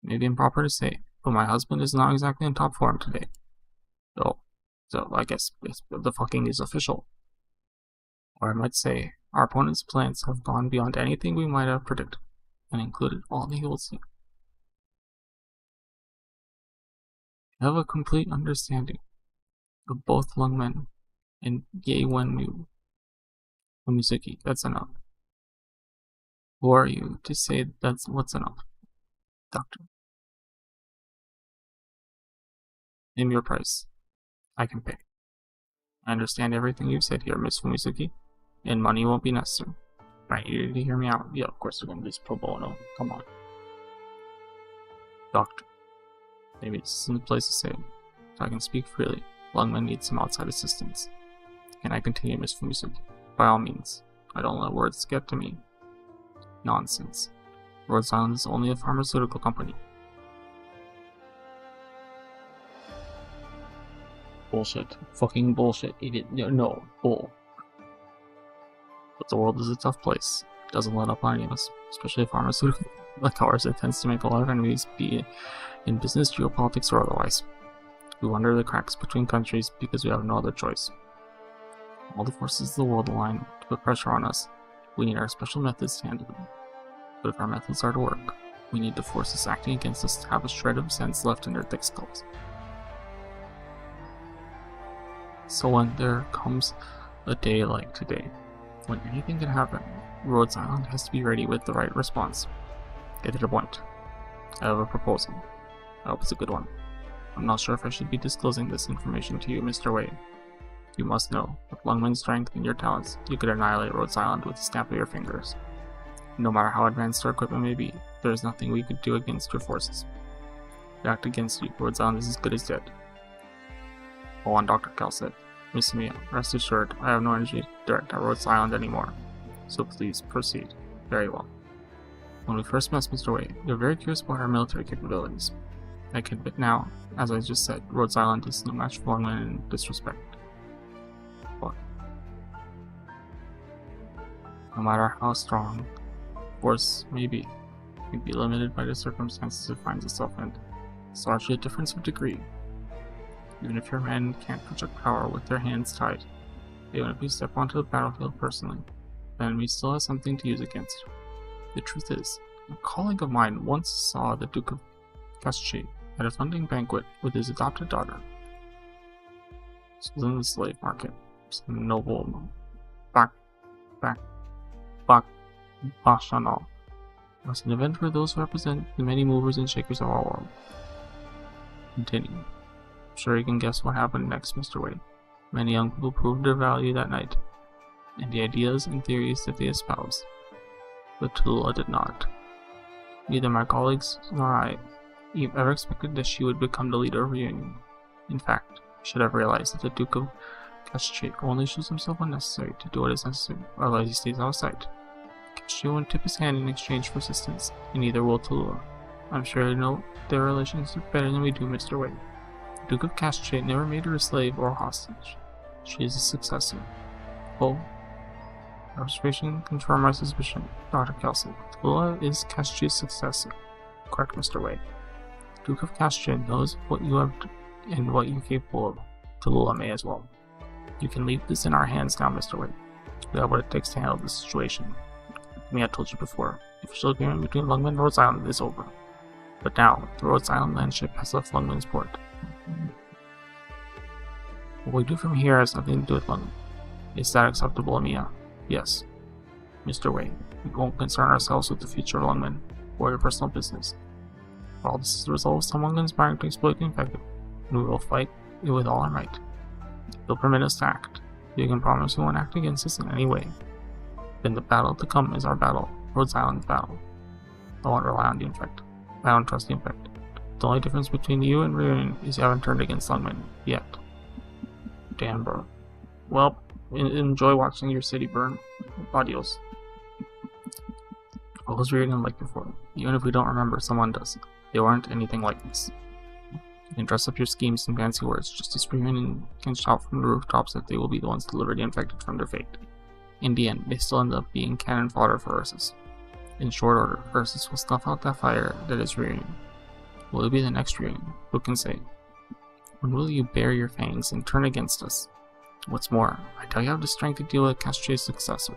Maybe improper to say, but my husband is not exactly in top form today. Oh, so I guess the fucking is official. Or I might say, our opponent's plans have gone beyond anything we might have predicted, and included all the evils. I have a complete understanding of both Lungmen and Yeiwenmu. Fumisuki, that's enough. Who are you to say that's what's enough? Doctor. Name your price. I can pay. I understand everything you've said here, Miss Fumisuki, and money won't be necessary. Right, you need to hear me out. Yeah, of course we're going to do this pro bono. Come on. Doctor. Maybe this isn't the place to say it, so I can speak freely. Lungmen needs some outside assistance. Can I continue, Miss Fumisuki? By all means. I don't let words get to me. Nonsense. Rhodes Island is only a pharmaceutical company. Bullshit. Fucking bullshit. Idiot. No. Bull. But the world is a tough place. It doesn't let up on any of us, especially a pharmaceutical like ours. It tends to make a lot of enemies, be it in business, geopolitics, or otherwise. We wander the cracks between countries because we have no other choice. All the forces of the world align to put pressure on us. We need our special methods to handle them. But if our methods are to work, we need the forces acting against us to have a shred of sense left in their thick skulls. So when there comes a day like today, when anything can happen, Rhodes Island has to be ready with the right response. Get to the point. I have a proposal. I hope it's a good one. I'm not sure if I should be disclosing this information to you, Mr. Wade. You must know, with Lungmen's strength and your talents, you could annihilate Rhodes Island with a snap of your fingers. No matter how advanced our equipment may be, there is nothing we could do against your forces. If we act against you, Rhodes Island is as good as dead. Go on, Dr. Cal said. Miss Mia, rest assured, I have no energy to direct at Rhodes Island anymore. So please, proceed. Very well. When we first met Mr. Wade, you were very curious about our military capabilities. I can admit now, as I just said, Rhodes Island is no match for Lungmen in this respect. But no matter how strong force may be, it can be limited by the circumstances it finds itself in. It's largely a difference of degree. Even if your men can't project power with their hands tied, even if you step onto the battlefield personally, the enemy still has something to use against you. The truth is, a colleague of mine once saw the Duke of Casci at a hunting banquet with his adopted daughter. This was in the slave market. Some noble Bashanal. It was an event for those who represent the many movers and shakers of our world. Continue. I'm sure you can guess what happened next, Mr. Wade. Many young people proved their value that night, and the ideas and theories that they espoused. But Tallulah did not. Neither my colleagues nor I ever expected that she would become the leader of Reunion. In fact, I should have realized that the Duke of Casci only shows himself when necessary to do what is necessary, otherwise he stays out of sight. Casci won't tip his hand in exchange for assistance, and neither will Tallulah. I'm sure you know their relationship better than we do, Mr. Wade. The Duke of Casci never made her a slave or a hostage. She is a successor. Oh, observation confirmed my suspicion, Dr. Kelsey. Tallulah is Casci's successor. Correct, Mr. Wade. The Duke of Casci knows what you have and what you're capable of. Tallulah may as well. You can leave this in our hands now, Mr. Wade. We have what it takes to handle this situation. I told you before, the official agreement between Lungmen and Rhodes Island is over. But now, the Rhodes Island landship has left Lungmen's port. What we do from here has nothing to do with Lungmen. Is that acceptable, Amiya? Yes. Mr. Wade, we won't concern ourselves with the future of Lungmen, or your personal business. While this is the result of someone conspiring to exploit the infected, and we will fight it with all our might. If you'll permit us to act, you can promise you won't act against us in any way. Then the battle to come is our battle, Rhodes Island's battle. I won't rely on the infect. I don't trust the infect. The only difference between you and Reunion is you haven't turned against Lungmen yet. Damn, bro. Well, enjoy watching your city burn. Adios. What was Reunion like before? Even if we don't remember, someone does. They weren't anything like this. You can dress up your schemes in fancy words, just as Reunion can shout from the rooftops that they will be the ones to deliver the infected from their fate. In the end, they still end up being cannon fodder for Ursus. In short order, Ursus will snuff out that fire that is reunion. Will it be the next reunion? Who can say? When will you bare your fangs and turn against us? What's more, I doubt you have the strength to deal with Castrier's successor.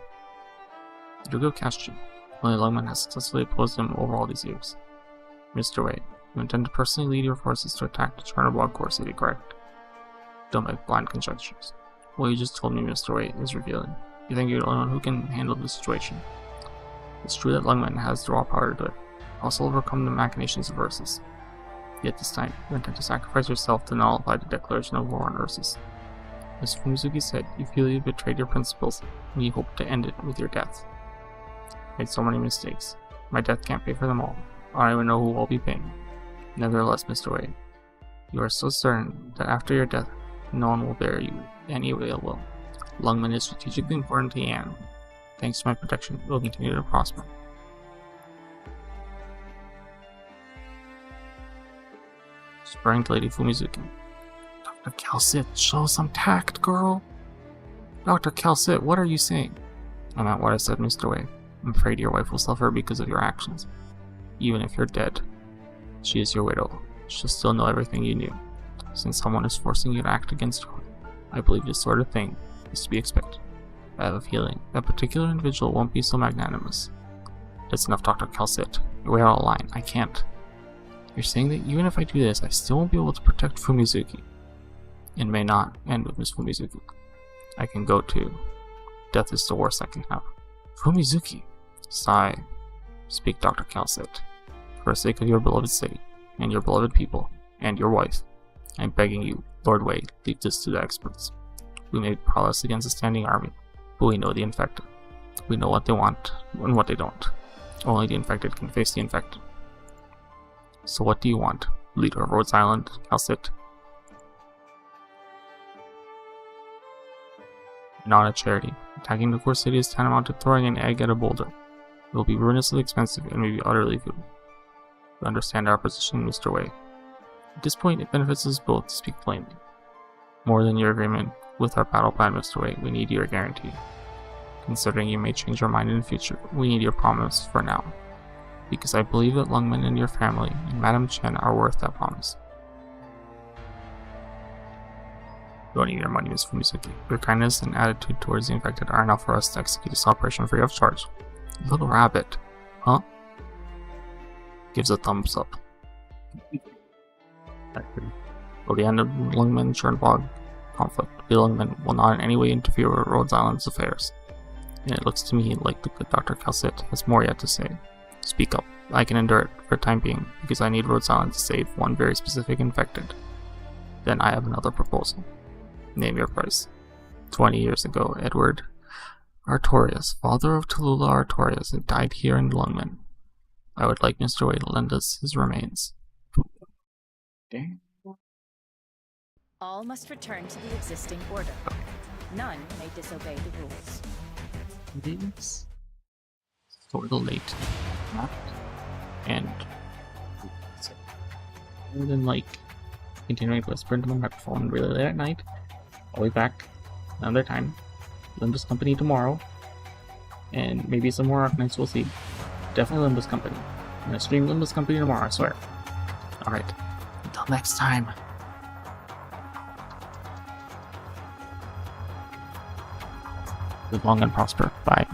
Dugo Castrier. Only Lungman has successfully opposed him over all these years. Mr. Wei, you intend to personally lead your forces to attack the Chernobog core city, correct? Don't make blind conjectures. What you just told me, Mr. Wei, is revealing. You think you're the only one who can handle the situation. It's true that Lungman has the raw power to do it. Also overcome the machinations of Ursus. Yet this time, you intend to sacrifice yourself to nullify the declaration of war on Ursus. As Fumizuki said, you feel you betrayed your principles, and you hope to end it with your death. Made so many mistakes. My death can't pay for them all. I don't even know who will be paying. Nevertheless, Mr. Wei, you are so certain that after your death, no one will bear you any ill will. Lungman is strategically important to Yan. Thanks to my protection, it will continue to prosper. Spurring to Lady Fumizuki. Dr. Calcit, show some tact, girl! Dr. Calcit, what are you saying? I meant what I said, Mr. Wei. I'm afraid your wife will suffer because of your actions. Even if you're dead, she is your widow. She'll still know everything you knew. Since someone is forcing you to act against her, I believe this sort of thing is to be expected. I have a feeling that particular individual won't be so magnanimous. That's enough, Dr. Calcit. You're way out of line. I can't. You're saying that even if I do this, I still won't be able to protect Fumizuki. It may not end with Miss Fumizuki. I can go to. Death is the worst I can have. Fumizuki! Sigh. Speak, Dr. Calcit. For the sake of your beloved city, and your beloved people, and your wife, I'm begging you, Lord Wei, leave this to the experts. We made prowess against a standing army, but we know the infected. We know what they want, and what they don't. Only the infected can face the infected. So what do you want, leader of Rhodes Island, Calcit? Not a charity. Attacking the core city is tantamount to throwing an egg at a boulder. It will be ruinously expensive and may be utterly futile. You understand our position, Mr. Wei. At this point, it benefits us both to speak plainly. More than your agreement with our battle plan, Mr. Wei, we need your guarantee. Considering you may change your mind in the future, we need your promise for now. Because I believe that Lungman and your family and Madame Chen are worth that promise. You don't need your money, Miss Fumizuki. Your kindness and attitude towards the infected are enough for us to execute this operation free of charge. Little rabbit. Huh? Gives a thumbs up. Till the end of Lungman-Chernobog conflict, the Lungman will not in any way interfere with Rhodes Island's affairs. And it looks to me like the good Dr. Calcit has more yet to say. Speak up. I can endure it for the time being, because I need Rhodes Island to save one very specific infected. Then I have another proposal. Name your price. 20 years ago, Edward Artorias, father of Tallulah Artorias, had died here in Lungman. I would like Mr. Wei to lend us his remains. Dang. All must return to the existing order. None may disobey the rules. It is sort of late. Not. And more than like continuing to whisper into my microphone really late at night. I'll be back another time. Limbus Company tomorrow. And maybe some more Arknights, we'll see. Definitely Limbus Company. I'm gonna stream Limbus Company tomorrow, I swear. Alright. Until next time. Live long and prosper. Bye.